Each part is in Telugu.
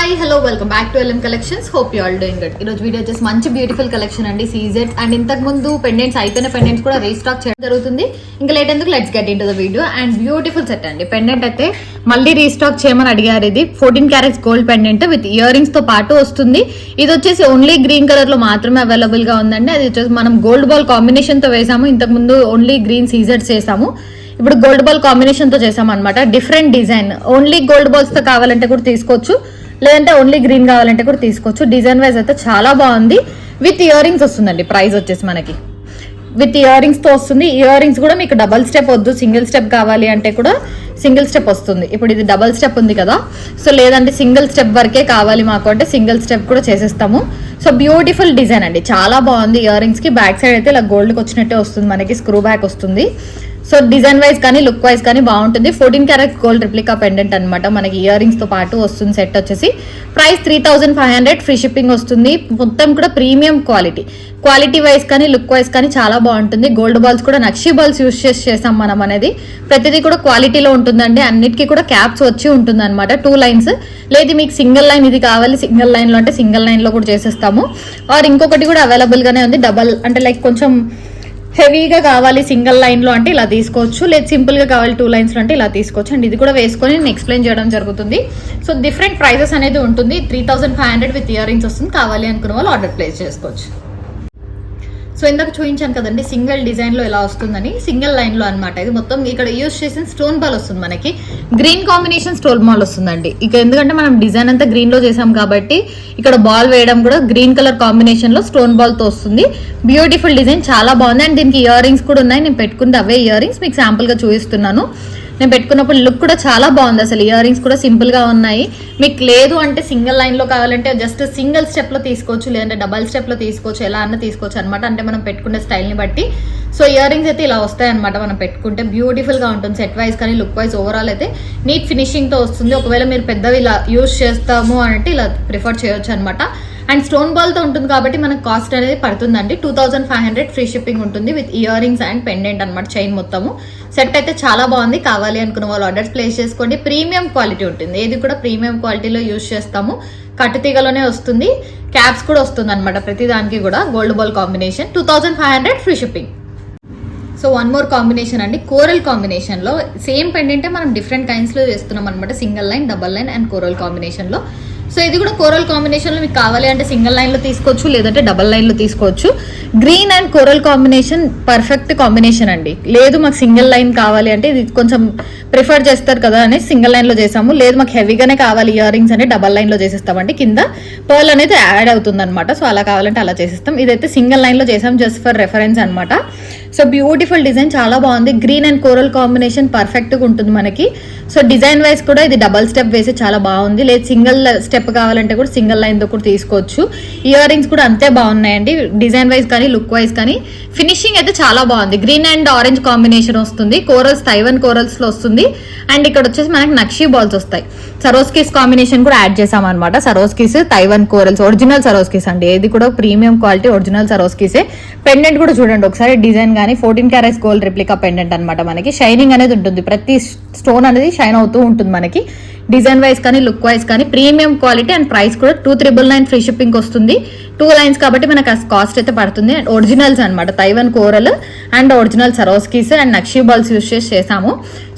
Hi hello welcome back to LM collections. Hope you all doing good. ఈ రోజు వీడియో వచ్చేసి మంచి బ్యూటిఫుల్ కలెక్షన్ అండి. సీజెట్స్ అండ్ ఇంతకు ముందు పెండెంట్స్ అయిపోయిన పెండెంట్స్ కూడా రీస్టాక్ చేయడం జరుగుతుంది. ఇంకా లేట్ ఎందుకు, let's get in to the video. And beautiful set అండి. పెండెంట్ అయితే మళ్ళీ రీస్టాక్ చేయమని అడిగారు. ఇది 14 carats gold pendant with ear rings తో పాటు వస్తుంది. ఇది వచ్చేసి ఓన్లీ గ్రీన్ కలర్ లో మాత్రమే అవైలబుల్ గా ఉందండి. అది వచ్చేసి మనం గోల్డ్ బాల్ కాంబినేషన్ తో వేసాము. ఇంతకు ముందు ఓన్లీ గ్రీన్ సీజెట్స్ చేసాము, ఇప్పుడు గోల్డ్ బాల్ కాంబినేషన్ తో చేసాం అనమాట. Different design, only gold balls తో కావాలంటే కూడా తీసుకోవచ్చు, లేదంటే ఓన్లీ గ్రీన్ కావాలంటే కూడా తీసుకోవచ్చు. డిజైన్ వైజ్ అయితే చాలా బాగుంది. విత్ ఇయర్ రింగ్స్ వస్తుందండి. ప్రైస్ వచ్చేసి మనకి విత్ ఇయర్ రింగ్స్ తో వస్తుంది. ఇయర్ రింగ్స్ కూడా మీకు డబల్ స్టెప్ వద్దు, సింగిల్ స్టెప్ కావాలి అంటే కూడా సింగిల్ స్టెప్ వస్తుంది. ఇప్పుడు ఇది డబల్ స్టెప్ ఉంది కదా, సో లేదంటే సింగిల్ స్టెప్ వరకే కావాలి మాకు అంటే సింగిల్ స్టెప్ కూడా చేసేస్తాము. సో బ్యూటిఫుల్ డిజైన్ అండి, చాలా బాగుంది. ఇయర్ రింగ్స్ కి బ్యాక్ సైడ్ అయితే ఇలా గోల్డ్కి వచ్చినట్టే వస్తుంది, మనకి స్క్రూ బ్యాక్ వస్తుంది. సో డిజైన్ వైజ్ కానీ లుక్ వైజ్ కానీ బాగుంటుంది. 14 క్యారెట్ గోల్డ్ రిప్లికా పెండెంట్ అనమాట. మనకి ఇయర్ రింగ్స్ తో పాటు వస్తుంది. సెట్ వచ్చేసి ప్రైస్ 3500, ఫ్రీ షిప్పింగ్ వస్తుంది. మొత్తం కూడా ప్రీమియం క్వాలిటీ వైజ్ కానీ లుక్ వైజ్ కానీ చాలా బాగుంటుంది. గోల్డ్ బాల్స్ కూడా నక్షి బాల్స్ యూస్ చేసాం మనం అనేది. ప్రతిదీ కూడా క్వాలిటీలో ఉంటుందండి. అన్నిటికీ కూడా క్యాప్స్ వచ్చి ఉంటుంది అనమాట. 2 లైన్స్. లేదు మీకు సింగిల్ లైన్ ఇది కావాలి, సింగిల్ లైన్ లో అంటే సింగిల్ లైన్ లో కూడా చేసేస్తాము. ఆర్ ఇంకొకటి కూడా అవైలబుల్ గానే ఉంది, డబల్ అంటే లైక్ కొంచెం హెవీగా కావాలి సింగిల్ లైన్ లో అంటే ఇలా తీసుకోవచ్చు, లేదు సింపుల్ గా కావాలి 2 లైన్స్ లో అంటే ఇలా తీసుకోవచ్చు. అండ్ ఇది కూడా వేసుకొని నేను ఎక్స్ప్లెయిన్ చేయడం జరుగుతుంది. సో డిఫరెంట్ ప్రైజెస్ అనేది ఉంటుంది. 3500 విత్ ఇయర్ రింగ్స్ వస్తుంది. కావాలి అనుకున్న వాళ్ళు ఆర్డర్ ప్లేస్ చేసుకోవచ్చు. సో ఇందాక చూపించాను కదండి సింగిల్ డిజైన్ లో ఎలా వస్తుందని, సింగిల్ లైన్ లో అనమాట. ఇది మొత్తం ఇక్కడ యూజ్ చేసిన స్టోన్ బాల్ వస్తుంది మనకి. గ్రీన్ కాంబినేషన్ స్టోన్ బాల్ వస్తుందండి. ఇక ఎందుకంటే మనం డిజైన్ అంతా గ్రీన్ లో చేసాం కాబట్టి ఇక్కడ బాల్ వేయడం కూడా గ్రీన్ కలర్ కాంబినేషన్ లో స్టోన్ బాల్ తో వస్తుంది. బ్యూటిఫుల్ డిజైన్, చాలా బాగుంది. అండ్ దీనికి ఇయర్ రింగ్స్ కూడా ఉన్నాయి. నేను పెట్టుకుంది అవే ఇయర్ రింగ్స్, మీకు శాంపుల్ గా చూపిస్తున్నాను. నేను పెట్టుకున్నప్పుడు లుక్ కూడా చాలా బాగుంది. అసలు ఇయర్ రింగ్స్ కూడా సింపుల్ గా ఉన్నాయి. మీకు లేదు అంటే సింగిల్ లైన్ లో కావాలంటే జస్ట్ సింగిల్ స్టెప్ లో తీసుకోవచ్చు, లేదంటే డబల్ స్టెప్ లో తీసుకోవచ్చు, ఎలా అన్న తీసుకోవచ్చు అనమాట. అంటే మనం పెట్టుకునే స్టైల్ ని బట్టి. సో ఇయర్ రింగ్స్ అయితే ఇలా వస్తాయి అనమాట. మనం పెట్టుకుంటే బ్యూటిఫుల్ గా ఉంటుంది. సెట్ వైజ్ కానీ లుక్ వైజ్ ఓవరాల్ అయితే నీట్ ఫినిషింగ్ తో వస్తుంది. ఒకవేళ మీరు పెద్దవి ఇలా యూజ్ చేస్తాము అంటే ఇలా ప్రిఫర్ చేయొచ్చు అనమాట. అండ్ స్టోన్ బాల్ తో ఉంటుంది కాబట్టి మనకు కాస్ట్ అనేది పడుతుందండి. 2500, ఫ్రీ షిప్పింగ్ ఉంటుంది with ear rings and pendant అనమాట. చైన్ మొత్తము సెట్ అయితే చాలా బాగుంది. కావాలి అనుకున్న వాళ్ళు ఆర్డర్స్ ప్లేస్ చేసుకోండి. ప్రీమియం క్వాలిటీ ఉంటుంది, ఏది కూడా ప్రీమియం క్వాలిటీలో యూజ్ చేస్తాము. కట్టుతీగలోనే వస్తుంది, క్యాప్స్ కూడా వస్తుంది అనమాట. ప్రతి దానికి కూడా gold ball combination. 2500, free shipping. So one more combination అండి, కోరల్ కాంబినేషన్ లో సేమ్ పెండెంటే మనం డిఫరెంట్ కైండ్స్ లో చేస్తున్నాం అనమాట. Single line, double line and coral combination లో. సో ఇది కూడా కోరల్ కాంబినేషన్ లో మీకు కావాలి అంటే సింగిల్ లైన్ లో తీసుకోవచ్చు, లేదంటే డబల్ లైన్ లో తీసుకోవచ్చు. Green and coral combination perfect combination అండి. లేదు మాకు సింగిల్ లైన్ కావాలి అంటే ఇది కొంచెం ప్రిఫర్ చేస్తారు కదా అని సింగిల్ లైన్ లో చేసాము. లేదు మాకు హెవీగానే కావాలి ఇయర్ రింగ్స్ అంటే డబల్ లైన్ లో చేసేస్తామంటే కింద పర్ల్ అనేది యాడ్ అవుతుంది అనమాట. సో అలా కావాలంటే అలా చేసేస్తాం. ఇదైతే సింగిల్ లైన్ లో చేసాం జస్ట్ ఫర్ రెఫరెన్స్ అనమాట. సో బ్యూటిఫుల్ డిజైన్, చాలా బాగుంది. Green and coral combination perfect గా ఉంటుంది మనకి. సో డిజైన్ వైజ్ కూడా ఇది డబల్ స్టెప్ వేసి చాలా బాగుంది. లేదు సింగిల్ స్టెప్ కావాలంటే కూడా సింగిల్ లైన్ తో కూడా తీసుకోవచ్చు. ఇయర్ రింగ్స్ కూడా అంతే బాగున్నాయండి. డిజైన్ వైజ్ కానీ లుక్ వైజ్ కానీ ఫినిషింగ్ అయితే చాలా బాగుంది. గ్రీన్ అండ్ ఆరెంజ్ కాంబినేషన్ వస్తుంది. కోరల్స్ తైవన్ కోరల్స్ లో వస్తుంది. అండ్ ఇక్కడ వచ్చేసి మనకి నక్షి బాల్స్ వస్తాయి. సరోస్కీస్ కాంబినేషన్ కూడా యాడ్ చేసాం అనమాట. సరోస్కీస్, తైవన్ కోరల్స్, ఒరిజినల్ సరోస్కీస్ అండి. ఏది కూడా ప్రీమియం క్వాలిటీ ఒరిజినల్ సరోస్కీసే. పెండెంట్ కూడా చూడండి ఒకసారి, డిజైన్ కానీ 14 క్యారెట్స్ గోల్డ్ రిప్లికా పెండెంట్ అనమాట. మనకి షైనింగ్ అనేది ఉంటుంది, ప్రతి స్టోన్ అనేది షైన్ అవుతూ ఉంటుంది మనకి. డిజైన్ వైజ్ కానీ లుక్ వైజ్ కానీ ప్రీమియం క్వాలిటీ. అండ్ ప్రైస్ కూడా 2999, ఫ్రీ షిప్పింగ్ వస్తుంది. 2 లైన్స్ కాబట్టి మనకు కాస్ట్ అయితే పడుతుంది. అండ్ ఒరిజినల్స్ అనమాట, Taiwan coral and original Swarovskis and nakshi balls use చేసాము.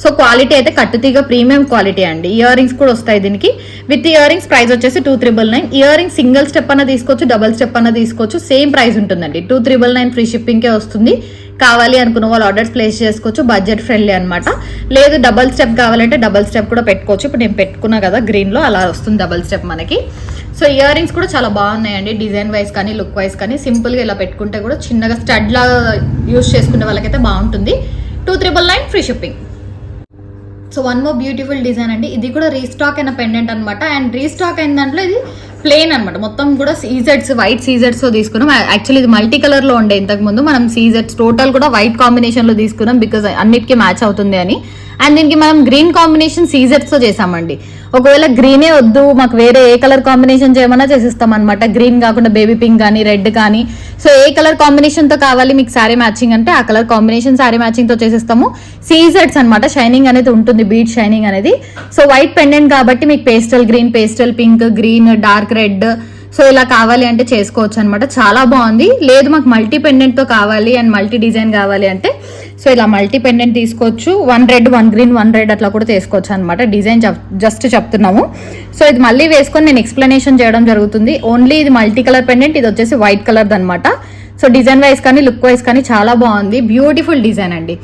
సో క్వాలిటీ అయితే కట్టుతీగ ప్రీమియం క్వాలిటీ అండి. ఇయర్ రింగ్స్ కూడా వస్తాయి దీనికి. విత్ ఇయర్ రింగ్స్ ప్రైస్ వచ్చేసి 2999. ఇయర్ రింగ్స్ సింగిల్ స్టెప్ అన్న తీసుకోవచ్చు, డబల్ స్టెప్ అన్న తీసుకోవచ్చు. సేమ్ ప్రైస్ ఉంటుందండి. 2999, ఫ్రీ షిప్పింగ్ కే వస్తుంది. కావాలి అనుకున్న వాళ్ళు ఆర్డర్స్ ప్లేస్ చేసుకోవచ్చు. బడ్జెట్ ఫ్రెండ్లీ అనమాట. లేదు డబల్ స్టెప్ కావాలంటే డబల్ స్టెప్ కూడా పెట్టుకోవచ్చు. ఇప్పుడు నేను పెట్టుకున్నా కదా గ్రీన్ లో, అలా వస్తుంది డబల్ స్టెప్ మనకి. సో ఇయర్ రింగ్స్ కూడా చాలా బాగున్నాయండి. డిజైన్ వైజ్ కానీ లుక్ వైజ్ కానీ సింపుల్ గా ఇలా పెట్టుకుంటే కూడా చిన్నగా స్టడ్ లా యూజ్ చేసుకునే వాళ్ళకైతే బాగుంటుంది. 2999, free shipping. So one more beautiful design అండి. ఇది కూడా రీస్టాక్ అయిన పెండెంట్ అనమాట. అండ్ రీస్టాక్ అయిన దాంట్లో ఇది ప్లెయిన్ అనమాట. మొత్తం కూడా సీజెట్స్, వైట్ సీజెట్స్ తో తీసుకున్నాం. యాక్చువల్లీ ఇది మల్టీ కలర్ లో ఉండే ఇంతకు ముందు. మనం సీజెట్స్ టోటల్ కూడా వైట్ కాంబినేషన్ లో తీసుకున్నాం బికాజ్ అన్నిటికీ మ్యాచ్ అవుతుంది అని. అండ్ దీనికి మనం గ్రీన్ కాంబినేషన్ సీజెట్స్ తో చేసామండి. ఒకవేళ గ్రీనే వద్దు మాకు వేరే ఏ కలర్ కాంబినేషన్ చేయమన్నా చేసిస్తాం అనమాట. గ్రీన్ కాకుండా బేబీ పింక్ కానీ రెడ్ కానీ, సో ఏ కలర్ కాంబినేషన్ తో కావాలి మీకు శారీ మ్యాచింగ్ అంటే ఆ కలర్ కాంబినేషన్ శారీ మ్యాచింగ్ తో చేసిస్తాము. సీజెట్స్ అనమాట, షైనింగ్ అనేది ఉంటుంది, బీట్ షైనింగ్ అనేది. సో వైట్ పెండెంట్ కాబట్టి మీకు pastel green, pastel pink, green, dark red, so ఇలా కావాలి అంటే చేసుకోవచ్చు అనమాట. చాలా బాగుంది. లేదు మాకు మల్టీ పెండెంట్ తో కావాలి అండ్ మల్టీ డిజైన్ కావాలి అంటే సో ఇలా మల్టీ పెండెంట్ తీసుకోవచ్చు. 1 రెడ్ 1 గ్రీన్ 1 రెడ్ అట్లా కూడా తీసుకోవచ్చు అనమాట. డిజైన్ జస్ట్ చెప్తున్నాము. సో ఇది మళ్ళీ వేసుకొని నేను ఎక్స్ప్లెనేషన్ చేయడం జరుగుతుంది. ఓన్లీ ఇది మల్టీ కలర్ పెండెంట్, ఇది వచ్చేసి వైట్ కలర్ అనమాట. సో డిజైన్ వైజ్ కానీ లుక్ వైజ్ కానీ చాలా బాగుంది, బ్యూటిఫుల్ డిజైన్ అండి.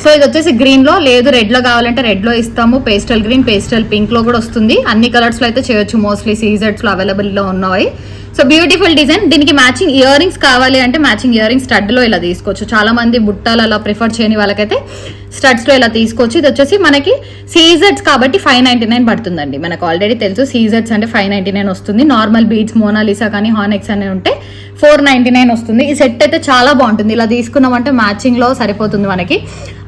సో ఇది వచ్చేసి గ్రీన్ లో, లేదు రెడ్ లో కావాలంటే రెడ్ లో ఇస్తాము. పేస్టల్ గ్రీన్, పేస్టల్ పింక్ లో కూడా వస్తుంది. అన్ని కలర్స్ లో అయితే చేయొచ్చు, మోస్ట్లీ సీజెట్స్ లో అవైలబుల్ లో ఉన్నాయి. So beautiful design. దీనికి మ్యాచింగ్ ఇయర్ రింగ్స్ కావాలి అంటే మ్యాచింగ్ ఇయర్ రింగ్స్ స్టడ్ లో ఇలా తీసుకోవచ్చు. చాలా మంది బుట్టాలు అలా ప్రిఫర్ చేయని వాళ్ళకైతే స్టడ్స్ లో ఇలా తీసుకోవచ్చు. ఇది వచ్చేసి మనకి సీజెట్స్ కాబట్టి 599 పడుతుందండి. మనకు ఆల్రెడీ తెలుసు సీజెట్స్ అంటే 599 వస్తుంది. నార్మల్ బీడ్స్ మోనాలిసా కానీ హానెక్స్ అని ఉంటే 499 వస్తుంది. ఈ సెట్ అయితే చాలా బాగుంటుంది. ఇలా తీసుకున్నామంటే మ్యాచింగ్ లో సరిపోతుంది మనకి.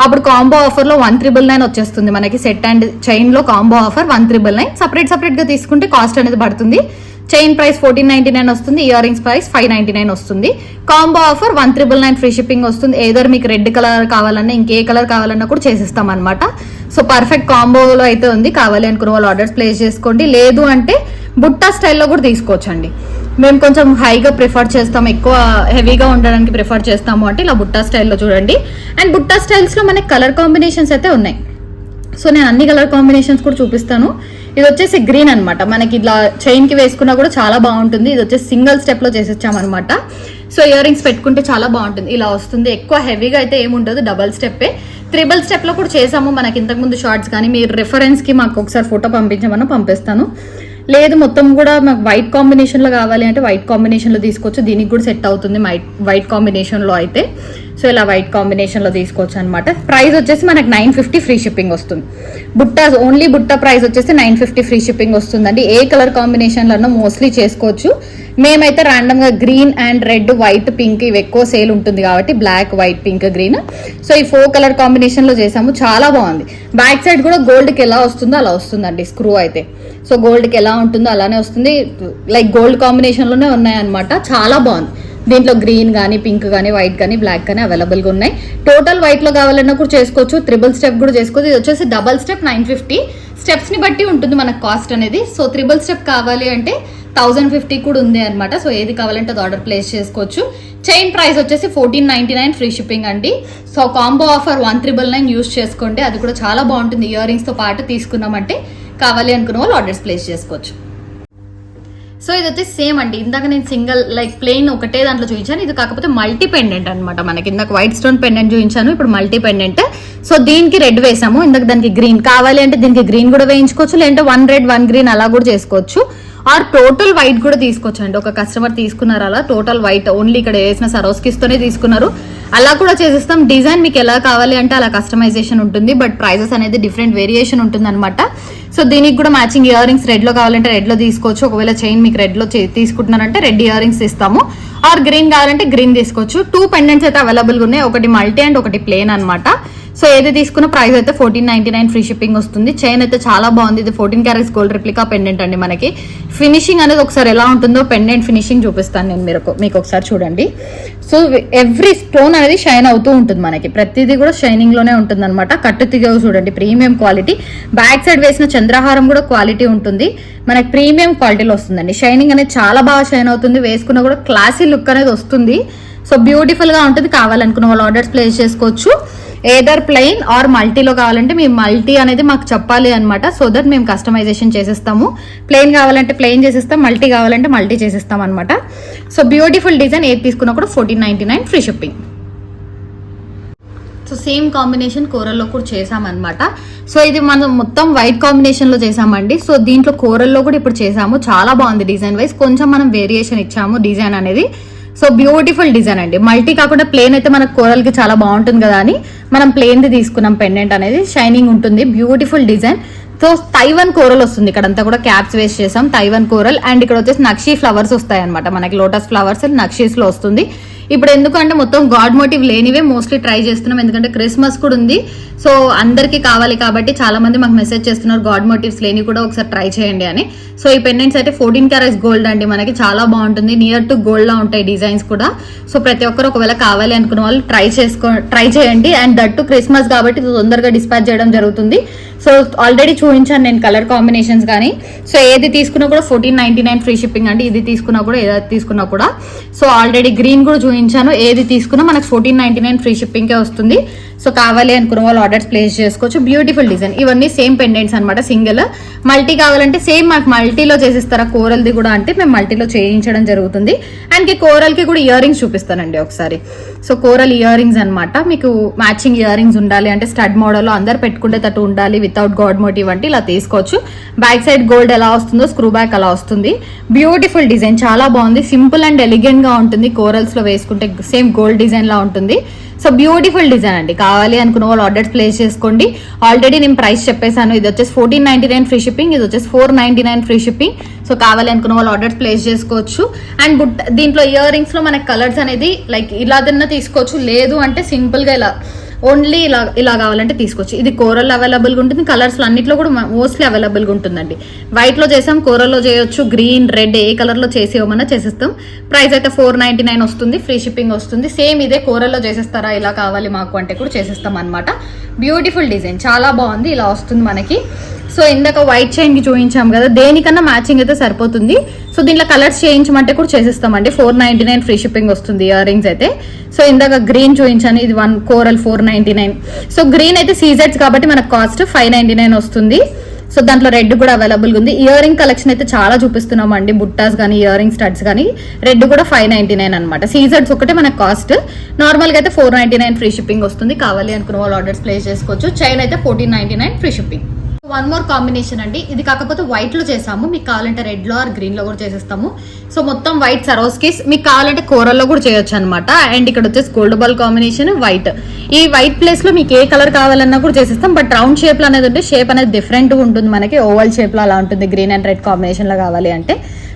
అప్పుడు కాంబో ఆఫర్ లో 1999 వచ్చేస్తుంది మనకి. సెట్ అండ్ చైన్ లో కాంబో ఆఫర్ 1999. సపరేట్ గా తీసుకుంటే కాస్ట్ అనేది పడుతుంది. చైన్ ప్రైస్ 1499 వస్తుంది, ఇయర్ రింగ్స్ ప్రైస్ 599 వస్తుంది. కాంబో ఆఫర్ 1999 ఫ్రీ షిప్పింగ్ వస్తుంది. ఏదర్ మీకు రెడ్ కలర్ కావాలన్నా ఇంకే కలర్ కావాలన్నా కూడా చేసిస్తాం అనమాట. సో పర్ఫెక్ట్ కాంబోలో అయితే ఉంది. కావాలి అనుకున్న వాళ్ళు ఆర్డర్స్ ప్లేస్ చేసుకోండి. లేదు అంటే బుట్టా స్టైల్లో కూడా తీసుకోవచ్చండి. మేము కొంచెం హైగా ప్రిఫర్ చేస్తాం, ఎక్కువ హెవీగా ఉండడానికి ప్రిఫర్ చేస్తాము అంటే ఇలా బుట్టా స్టైల్లో చూడండి. అండ్ బుట్టా స్టైల్స్ లో మనకి కలర్ కాంబినేషన్స్ అయితే ఉన్నాయి. సో నేను అన్ని కలర్ కాంబినేషన్స్ కూడా చూపిస్తాను. ఇది వచ్చేసి గ్రీన్ అనమాట. మనకి ఇట్లా చైన్ కి వేసుకున్నా కూడా చాలా బాగుంటుంది. ఇది వచ్చేసి సింగిల్ స్టెప్ లో చేసేచ్చామన్నమాట. సో ఇయర్ రింగ్స్ పెట్టుకుంటే చాలా బాగుంటుంది. ఇలా వస్తుంది. ఎక్కువ హెవీగా అయితే ఏముండదు, డబల్ స్టెప్పే. 3 స్టెప్ లో కూడా చేసాము మనకి ఇంతకుముందు షార్ట్స్. కానీ మీరు రిఫరెన్స్ కి మాకు ఒకసారి ఫోటో పంపించమన్నా పంపిస్తాను. లేదు మొత్తం కూడా మాకు వైట్ కాంబినేషన్ లో కావాలి అంటే వైట్ కాంబినేషన్ లో తీసుకోవచ్చు. దీనికి కూడా సెట్ అవుతుంది వైట్ కాంబినేషన్ లో అయితే. సో ఇలా వైట్ కాంబినేషన్ లో తీసుకోవచ్చు అనమాట. ప్రైస్ వచ్చేసి మనకి 950 ఫ్రీ షిప్పింగ్ వస్తుంది. ఓన్లీ బుట్ట ప్రైస్ వచ్చేసి 950 ఫ్రీ షిప్పింగ్ వస్తుందండి. ఏ కలర్ కాంబినేషన్ లలో మోస్ట్లీ చేసుకోవచ్చు. మేమైతే ర్యాండమ్ గా green and red, white, pink ఇవి ఎక్కువ సేల్ ఉంటుంది కాబట్టి black, white, pink, green. So ఈ 4 కలర్ కాంబినేషన్ లో చేసాము. చాలా బాగుంది. బ్యాక్ సైడ్ కూడా గోల్డ్ కి ఎలా వస్తుందో అలా వస్తుందండి స్క్రూ అయితే. సో గోల్డ్ కి ఎలా ఉంటుందో అలానే వస్తుంది. లైక్ గోల్డ్ కాంబినేషన్ లోనే ఉన్నాయన్నమాట. చాలా బాగుంది. దీంట్లో గ్రీన్ కానీ, పింక్ కానీ, వైట్ కానీ, బ్లాక్ కానీ అవైలబుల్ గా ఉన్నాయి. టోటల్ వైట్ లో కావాలన్నా కూడా చేసుకోవచ్చు. 3 స్టెప్ కూడా చేసుకోవచ్చు. ఇది వచ్చేసి డబల్ స్టెప్ 950. స్టెప్స్ ని బట్టి ఉంటుంది మనకు కాస్ట్ అనేది. సో 3 స్టెప్ కావాలి అంటే 1050 కూడా ఉంది అనమాట. సో ఏది కావాలంటే అది ఆర్డర్ ప్లేస్ చేసుకోవచ్చు. చైన్ ప్రైస్ వచ్చేసి 1499 ఫ్రీ షిప్పింగ్ అండి. సో కాంబో ఆఫర్ 1999 యూస్ చేసుకోండి. అది కూడా చాలా బాగుంటుంది. ఇయర్ రింగ్స్ తో పాటు తీసుకున్నామంటే కావాలి అనుకున్న వాళ్ళు ఆర్డర్స్ ప్లేస్ చేసుకోవచ్చు. సో ఇది వచ్చేసి సేమ్ అండి. ఇందాక నేను సింగిల్ లైక్ ప్లెయిన్ ఒకటే దాంట్లో చూపించాను. ఇది కాకపోతే మల్టీ పెండెంట్ అనమాట. మనకి ఇందాక వైట్ స్టోన్ పెండెంట్ చూపించాను, ఇప్పుడు మల్టీ పెండెంట్. సో దీనికి రెడ్ వేసాము, ఇందాక దానికి గ్రీన్ కావాలి అంటే దీనికి గ్రీన్ కూడా వేయించుకోవచ్చు. లేదంటే 1 రెడ్ 1 గ్రీన్ అలా కూడా చేసుకోవచ్చు. ఆర్ టోటల్ వైట్ కూడా తీసుకోవచ్చు అండి. ఒక కస్టమర్ తీసుకున్నారు అలా టోటల్ వైట్, ఓన్లీ ఇక్కడ వేసిన సరోస్కిస్ తోనే తీసుకున్నారు. అలా కూడా చేసిస్తాం. డిజైన్ మీకు ఎలా కావాలి అంటే అలా కస్టమైజేషన్ ఉంటుంది. బట్ ప్రైజెస్ అనేది డిఫరెంట్ వేరియేషన్ ఉంటుంది అనమాట. సో దీనికి కూడా మ్యాచింగ్ ఇయర్ రింగ్స్ రెడ్ లో కావాలంటే రెడ్ లో తీసుకోవచ్చు. ఒకవేళ చైన్ మీకు రెడ్ లో తీసుకుంటున్నారంటే రెడ్ ఇయర్ రింగ్స్ ఇస్తాము. ఆర్ గ్రీన్ కావాలంటే గ్రీన్ తీసుకోవచ్చు. 2 పెండెంట్స్ అయితే అవైలబుల్ గా ఉన్నాయి. ఒకటి మల్టీ అండ్ ఒకటి ప్లేన్ అనమాట. సో ఏది తీసుకున్న ప్రైస్ అయితే 1499 ఫ్రీ షిప్పింగ్ వస్తుంది. చైన్ అయితే చాలా బాగుంది. ఇది 14 క్యారెట్స్ గోల్డ్ రిప్లికా పెండెంట్ అండి. మనకి ఫినిషింగ్ అనేది ఒకసారి ఎలా ఉంటుందో పెండెంట్ ఫినిషింగ్ చూపిస్తాను నేను మీకు ఒకసారి చూడండి. సో ఎవ్రీ స్టోన్ అనేది షైన్ అవుతూ ఉంటుంది. మనకి ప్రతిదీ కూడా షైనింగ్ లోనే ఉంటుంది అనమాట. కట్టు తిగవు చూడండి, ప్రీమియం క్వాలిటీ. బ్యాక్ సైడ్ వేసిన చంద్రహారం కూడా క్వాలిటీ ఉంటుంది. మనకి ప్రీమియం క్వాలిటీలో వస్తుందండి. షైనింగ్ అనేది చాలా బాగా షైన్ అవుతుంది. వేసుకున్నా కూడా క్లాసీ లుక్ అనేది వస్తుంది. సో బ్యూటిఫుల్ గా ఉంటుంది. కావాలనుకున్న వాళ్ళు ఆర్డర్స్ ప్లేస్ చేసుకోవచ్చు. ఏదర్ ప్లెయిన్ ఆర్ మల్టీలో కావాలంటే మేము మల్టీ అనేది మాకు చెప్పాలి అనమాట. సో దట్ మేము కస్టమైజేషన్ చేసిస్తాము. ప్లెయిన్ కావాలంటే ప్లెయిన్ చేసిస్తాం, మల్టీ కావాలంటే మల్టీ చేసిస్తాం అనమాట. సో బ్యూటిఫుల్ డిజైన్ ఏది తీసుకున్నా కూడా 1499 free shipping. So same combination కోరల్లో కూడా చేసామన్నమాట. సో ఇది మనం మొత్తం వైట్ కాంబినేషన్ లో చేసామండి. సో దీంట్లో కోరల్లో కూడా ఇప్పుడు చేసాము. చాలా బాగుంది డిజైన్ వైజ్. కొంచెం మనం వేరియేషన్ ఇచ్చాము డిజైన్ అనేది. సో బ్యూటిఫుల్ డిజైన్ అండి. మల్టీ కాకుండా ప్లేన్ అయితే మనకు కోరల్ కి చాలా బాగుంటుంది కదా అని మనం ప్లేన్ ది తీసుకున్నాం. పెండెంట్ అనేది షైనింగ్ ఉంటుంది. Beautiful design. So Taiwan coral వస్తుంది. ఇక్కడ అంతా కూడా క్యాప్స్ వేస్ట్ చేసాం. తైవన్ కోరల్ అండ్ ఇక్కడ వచ్చేసి నక్షీ ఫ్లవర్స్ వస్తాయి అనమాట. మనకి లోటస్ ఫ్లవర్స్ నక్షీస్ లో వస్తుంది. ఇప్పుడు ఎందుకంటే మొత్తం గాడ్ మోటివ్ లేనివే మోస్ట్లీ ట్రై చేస్తున్నాం. ఎందుకంటే క్రిస్మస్ కూడా ఉంది. సో అందరికీ కావాలి కాబట్టి చాలా మంది మాకు మెసేజ్ చేస్తున్నారు గాడ్ మోటివ్స్ లేని కూడా ఒకసారి ట్రై చేయండి అని. సో ఈ పెండెంట్స్ అయితే 14 క్యారెట్స్ గోల్డ్ అండి, మనకి చాలా బాగుంటుంది, నియర్ టు గోల్డ్ లా ఉంటాయి డిజైన్స్ కూడా. సో ప్రతి ఒక్కరు ఒకవేళ కావాలి అనుకున్న వాళ్ళు ట్రై చేయండి. అండ్ దట్టు క్రిస్మస్ కాబట్టి తొందరగా డిస్పాచ్ చేయడం జరుగుతుంది. సో ఆల్రెడీ చూపించాను నేను కలర్ కాంబినేషన్స్ కానీ. సో ఏది తీసుకున్నా కూడా 14.99 ఫ్రీ షిప్పింగ్ అండి, ఇది తీసుకున్నా కూడా ఏది తీసుకున్నా కూడా. సో ఆల్రెడీ గ్రీన్ కూడా చూపించాను, ఏది తీసుకున్నా మనకు 14.99 ఫ్రీ షిప్పింగ్కే వస్తుంది. సో కావాలి అనుకున్న వాళ్ళు ఆర్డర్స్ ప్లేస్ చేసుకోవచ్చు. బ్యూటిఫుల్ డిజైన్, ఇవన్నీ సేమ్ పెండెంట్స్ అనమాట, సింగిల్. మల్టీ కావాలంటే సేమ్ మాకు మల్టీలో చేసిస్తారా కోరల్ది కూడా అంటే మేము మల్టీలో చేయించడం జరుగుతుంది. అండ్ కోరల్ కి కూడా ఇయర్ రింగ్స్ చూపిస్తానండి ఒకసారి. సో కోరల్ ఇయర్ రింగ్స్ అనమాట, మీకు మ్యాచింగ్ ఇయర్ రింగ్స్ ఉండాలి అంటే స్టడ్ మోడల్లో అందరు పెట్టుకునేటట్టు ఉండాలి, వితౌట్ గాడ్ మోటివ్ అంటే ఇలా తీసుకోవచ్చు. బ్యాక్ సైడ్ గోల్డ్ ఎలా వస్తుందో స్క్రూ బ్యాక్ అలా వస్తుంది. బ్యూటిఫుల్ డిజైన్, చాలా బాగుంది, సింపుల్ అండ్ ఎలిగెంట్ గా ఉంటుంది. కోరల్స్ లో వేసుకుంటే సేమ్ గోల్డ్ డిజైన్ లా ఉంటుంది. సో బ్యూటిఫుల్ డిజైన్ అండి, కావాలి అనుకున్న వాళ్ళు ఆర్డర్స్ ప్లేస్ చేసుకోండి. ఆల్రెడీ నేను ప్రైస్ చెప్పేశాను, ఇది వచ్చేసి 14.99 ఫ్రీ షిప్పింగ్, ఇది వచ్చేసి 4.99 ఫ్రీ షిప్పింగ్. సో కావాలి అనుకున్న వాళ్ళు ఆర్డర్స్ ప్లేస్ చేసుకోవచ్చు. అండ్ దీంట్లో ఇయర్ రింగ్స్ లో మనకి కలర్స్ అనేది లైక్ ఇలా తిన్నా తీసుకోవచ్చు, లేదు అంటే సింపుల్ గా ఇలా ఓన్లీ ఇలా కావాలంటే తీసుకోవచ్చు. ఇది కోరల్ అవైలబుల్ గా ఉంటుంది, కలర్స్ లో అన్నిట్లో కూడా మోస్ట్లీ అవైలబుల్ గా ఉంటుందండి. వైట్ లో చేసాం, కోరల్ లో చేయొచ్చు, గ్రీన్, రెడ్ ఏ కలర్ లో చేసి ఇవ్వమన్నా చేసేస్తాం. ప్రైస్ అయితే 4.99 వస్తుంది, ఫ్రీ షిప్పింగ్ వస్తుంది. సేమ్ ఇదే కోరల్ లో చేసేస్తారా ఇలా కావాలి మాకు అంటే కూడా చేసేస్తాం అనమాట. బ్యూటిఫుల్ డిజైన్, చాలా బాగుంది, ఇలా వస్తుంది మనకి. సో ఇందాక వైట్ చైన్ కి చూపించాం కదా, దేనికన్నా మ్యాచింగ్ అయితే సరిపోతుంది. సో దీంట్లో కలర్స్ చేయించమంటే కూడా చేసిస్తామండి. 4.99 ఫ్రీ షిప్పింగ్ వస్తుంది ఇయర్ రింగ్స్ అయితే. సో ఇందాక గ్రీన్ చూపించాను, ఇది 1 కోరల్ 4.99. సో గ్రీన్ అయితే సీజెట్స్ కాబట్టి మనకు కాస్ట్ 5.99 వస్తుంది. సో దాంట్లో రెడ్ కూడా అవైలబుల్ ఉంది. ఇయర్ రింగ్ కలెక్షన్ అయితే చాలా చూపిస్తున్నాం అండి, బుట్టాస్ కానీ ఇయర్ రింగ్ స్టడ్స్ కానీ. రెడ్ కూడా 5.99 అనమాట. సీజెట్స్ ఒకటే మనకు కాస్ట్, నార్మల్ గా అయితే 4.99 ఫ్రీ షిప్పింగ్ వస్తుంది. కావాలి అనుకున్న వాళ్ళు ఆర్డర్స్ ప్లేస్ చేసుకోవచ్చు. చైన్ అయితే 14.99 free shipping. One more combination అండి, ఇది కాకపోతే వైట్ లో చేసాము, మీకు కావాలంటే రెడ్ లో ఆర్ గ్రీన్ లో కూడా చేసేస్తాము. సో మొత్తం వైట్ సరోస్కిస్, మీకు కావాలంటే కోరల్లో కూడా చేయొచ్చు అనమాట. అండ్ ఇక్కడ వచ్చేసి గోల్డ్ బాల్ కాంబినేషన్ వైట్. ఈ వైట్ ప్లేస్ లో మీకు ఏ కలర్ కావాలన్నా కూడా చేసేస్తాం. బట్ రౌండ్ షేప్ లో అనేది ఉంటే షేప్ అనేది డిఫరెంట్ ఉంటుంది మనకి, ఓవల్ షేప్ లో అలా ఉంటుంది. గ్రీన్ అండ్ రెడ్ కాంబినేషన్ లో కావాలి అంటే.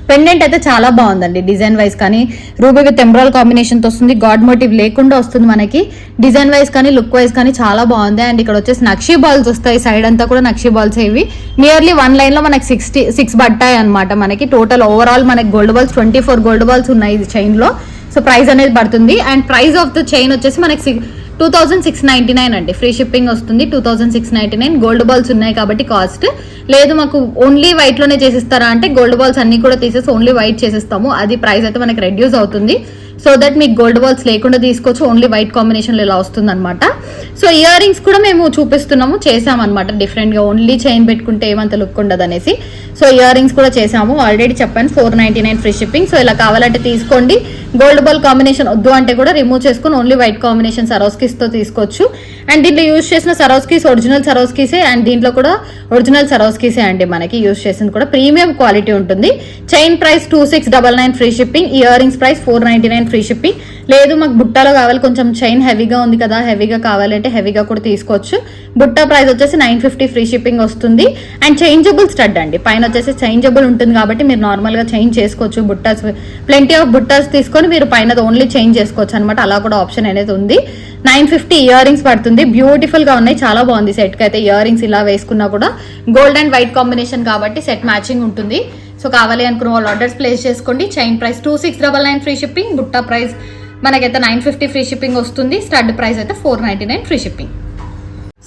పెండెంట్ అయితే చాలా బాగుందండి, డిజైన్ వైజ్ కానీ రూబీ విత్ ఎంబ్రాయిడ్ కాంబినేషన్ తో వస్తుంది, గాడ్ మోటివ్ లేకుండా వస్తుంది మనకి. డిజైన్ వైజ్ కానీ లుక్ వైజ్ కానీ చాలా బాగుంది. అండ్ ఇక్కడ వచ్చేసి నక్షీ బాల్స్ వస్తాయి, సైడ్ అంతా కూడా నక్షీ బాల్స్. ఇవి నియర్లీ 1 లైన్ లో మనకి 66 పట్టాయి అనమాట మనకి. టోటల్ ఓవరాల్ మనకి గోల్డ్ బాల్స్ 24 గోల్డ్ బాల్స్ ఉన్నాయి ఇది చైన్ లో. సో ప్రైస్ అనేది పడుతుంది. And price of the chain వచ్చేసి మనకి 2699 అండి, ఫ్రీ షిప్పింగ్ వస్తుంది. 2699 గోల్డ్ బాల్స్ ఉన్నాయి కాబట్టి కాస్ట్. లేదు మాకు ఓన్లీ వైట్ లోనే చేసిస్తారా అంటే గోల్డ్ బాల్స్ అన్ని కూడా తీసేసి ఓన్లీ వైట్ చేసిస్తాము, అది ప్రైస్ అయితే మనకి రెడ్యూస్ అవుతుంది. సో దట్ మీకు గోల్డ్ బాల్స్ లేకుండా తీసుకోవచ్చు, ఓన్లీ వైట్ కాంబినేషన్ లో ఇలా వస్తుంది అనమాట. సో ఇయర్ రింగ్స్ కూడా మేము చూపిస్తున్నాము, చేసామన్నమాట డిఫరెంట్ గా, ఓన్లీ చైన్ పెట్టుకుంటే ఏమంత లుక్ ఉండదు అనేసి. సో ఇయర్ రింగ్స్ కూడా చేసాము, ఆల్రెడీ చెప్పాను 4.99 ఫ్రీ షిప్పింగ్. సో ఇలా కావాలంటే తీసుకోండి. గోల్డ్ బాల్ కాంబినేషన్ వద్దు అంటే కూడా రిమూవ్ చేసుకుని ఓన్లీ వైట్ కాంబినేషన్ సరోస్కీస్ తో తీసుకోవచ్చు. అండ్ దీంట్లో యూజ్ చేసిన సరోస్కీస్ ఒరిజినల్ సరోస్కీసే, అండ్ దీంట్లో కూడా ఒరిజినల్ సరోస్కీసే అండి మనకి యూజ్ చేసింది కూడా. ప్రీమియం క్వాలిటీ ఉంటుంది. Chain price 2699 free shipping, ear rings price 499 free shipping. లేదు మాకు బుట్టాలో కావాలి, కొంచెం చైన్ హెవీగా ఉంది కదా, హెవీగా కావాలంటే హెవీగా కూడా తీసుకోవచ్చు. బుట్టా ప్రైస్ వచ్చేసి 950 ఫ్రీ షిప్పింగ్ వస్తుంది. అండ్ చేంజబుల్ స్టడ్ అండి, పైన వచ్చేసి చేంజబుల్ ఉంటుంది కాబట్టి మీరు నార్మల్ గా చేంజ్ చేసుకోవచ్చు. బుట్టాస్ ప్లెంటీ ఆఫ్ బుట్టాస్ తీసుకొని మీరు పైన ఓన్లీ చేంజ్ చేసుకోవచ్చు అనమాట, అలా కూడా ఆప్షన్ అనేది ఉంది. 950 ఇయర్ రింగ్స్ పడుతుంది. బ్యూటిఫుల్ గా ఉన్నాయి, చాలా బాగుంది. సెట్ కి అయితే ఇయర్ రింగ్స్ ఇలా వేసుకున్నా కూడా గోల్డ్ అండ్ వైట్ కాంబినేషన్ కాబట్టి సెట్ మ్యాచింగ్ ఉంటుంది. సో కావాలి అనుకున్న వాళ్ళు ఆర్డర్స్ ప్లేస్ చేసుకోండి. చైన్ ప్రైస్ 2699 ఫ్రీ షిప్పింగ్, బుట్టా ప్రైస్ మనకైతే 950 ఫ్రీ షిప్పింగ్ వస్తుంది. స్టడ్ ప్రైస్ అయితే 499 free shipping.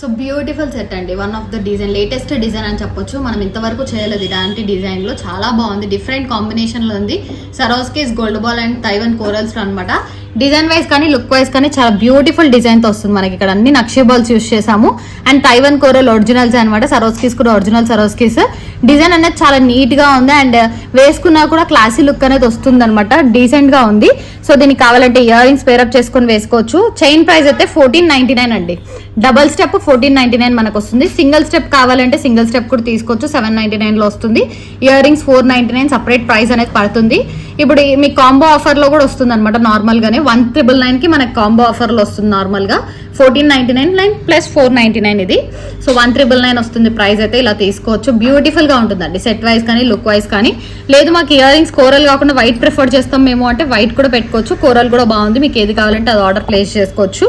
So beautiful set అండి, one of the design, latest design అని చెప్పొచ్చు. మనం ఇంతవరకు చేయలేదు ఇలాంటి డిజైన్ లో, చాలా బాగుంది, డిఫరెంట్ కాంబినేషన్ లో ఉంది. Swarovskis, gold ball and Taiwan corals లో అనమాట. డిజైన్ వైజ్ కానీ లుక్ వైజ్ కానీ చాలా బ్యూటిఫుల్ డిజైన్ తో వస్తుంది మనకి. ఇక్కడ అన్ని నక్షీ బాల్స్ యూస్ చేసాము. అండ్ తైవన్ కోరల్ ఒరిజినల్స్ అనమాట, సరోస్కీస్ కూడా ఒరిజినల్ సరోస్కీస్. డిజైన్ అనేది చాలా నీట్ గా ఉంది, అండ్ వేసుకున్నా కూడా క్లాసీ లుక్ అనేది వస్తుంది అనమాట, డీసెంట్ గా ఉంది. సో దీనికి కావాలంటే ఇయర్ రింగ్స్ పేరప్ చేసుకుని వేసుకోవచ్చు. చైన్ ప్రైస్ అయితే 1499 అండి, డబల్ స్టెప్ 1499 మనకు వస్తుంది. సింగిల్ స్టెప్ కావాలంటే సింగిల్ స్టెప్ కూడా తీసుకోవచ్చు, 799 లో వస్తుంది. ఇయర్ రింగ్స్ 499 సపరేట్ ప్రైస్ అనేది పడుతుంది. ఇప్పుడు మీ కాంబో ఆఫర్ లో కూడా వస్తుంది అనమాట, నార్మల్ గానే 1999 కి మనకి కాంబో ఆఫర్ లో వస్తుంది. నార్మల్ గా 1499 ప్లస్ 499 ఇది. సో 1999 వస్తుంది ప్రైస్ అయితే, ఇలా తీసుకోవచ్చు. బ్యూటిఫుల్ గా ఉంటుందండి సెట్ వైజ్ కానీ లుక్ వైజ్ కానీ. లేదు మాకు ఇయర్ రింగ్స్ కోరల్ కాకుండా వైట్ ప్రిఫర్ చేస్తాం మేము అంటే వైట్ కూడా పెట్టుకోవచ్చు, కోరల్ కూడా బాగుంది. మీకు ఏది కావాలంటే అది ఆర్డర్ ప్లేస్ చేసుకోవచ్చు.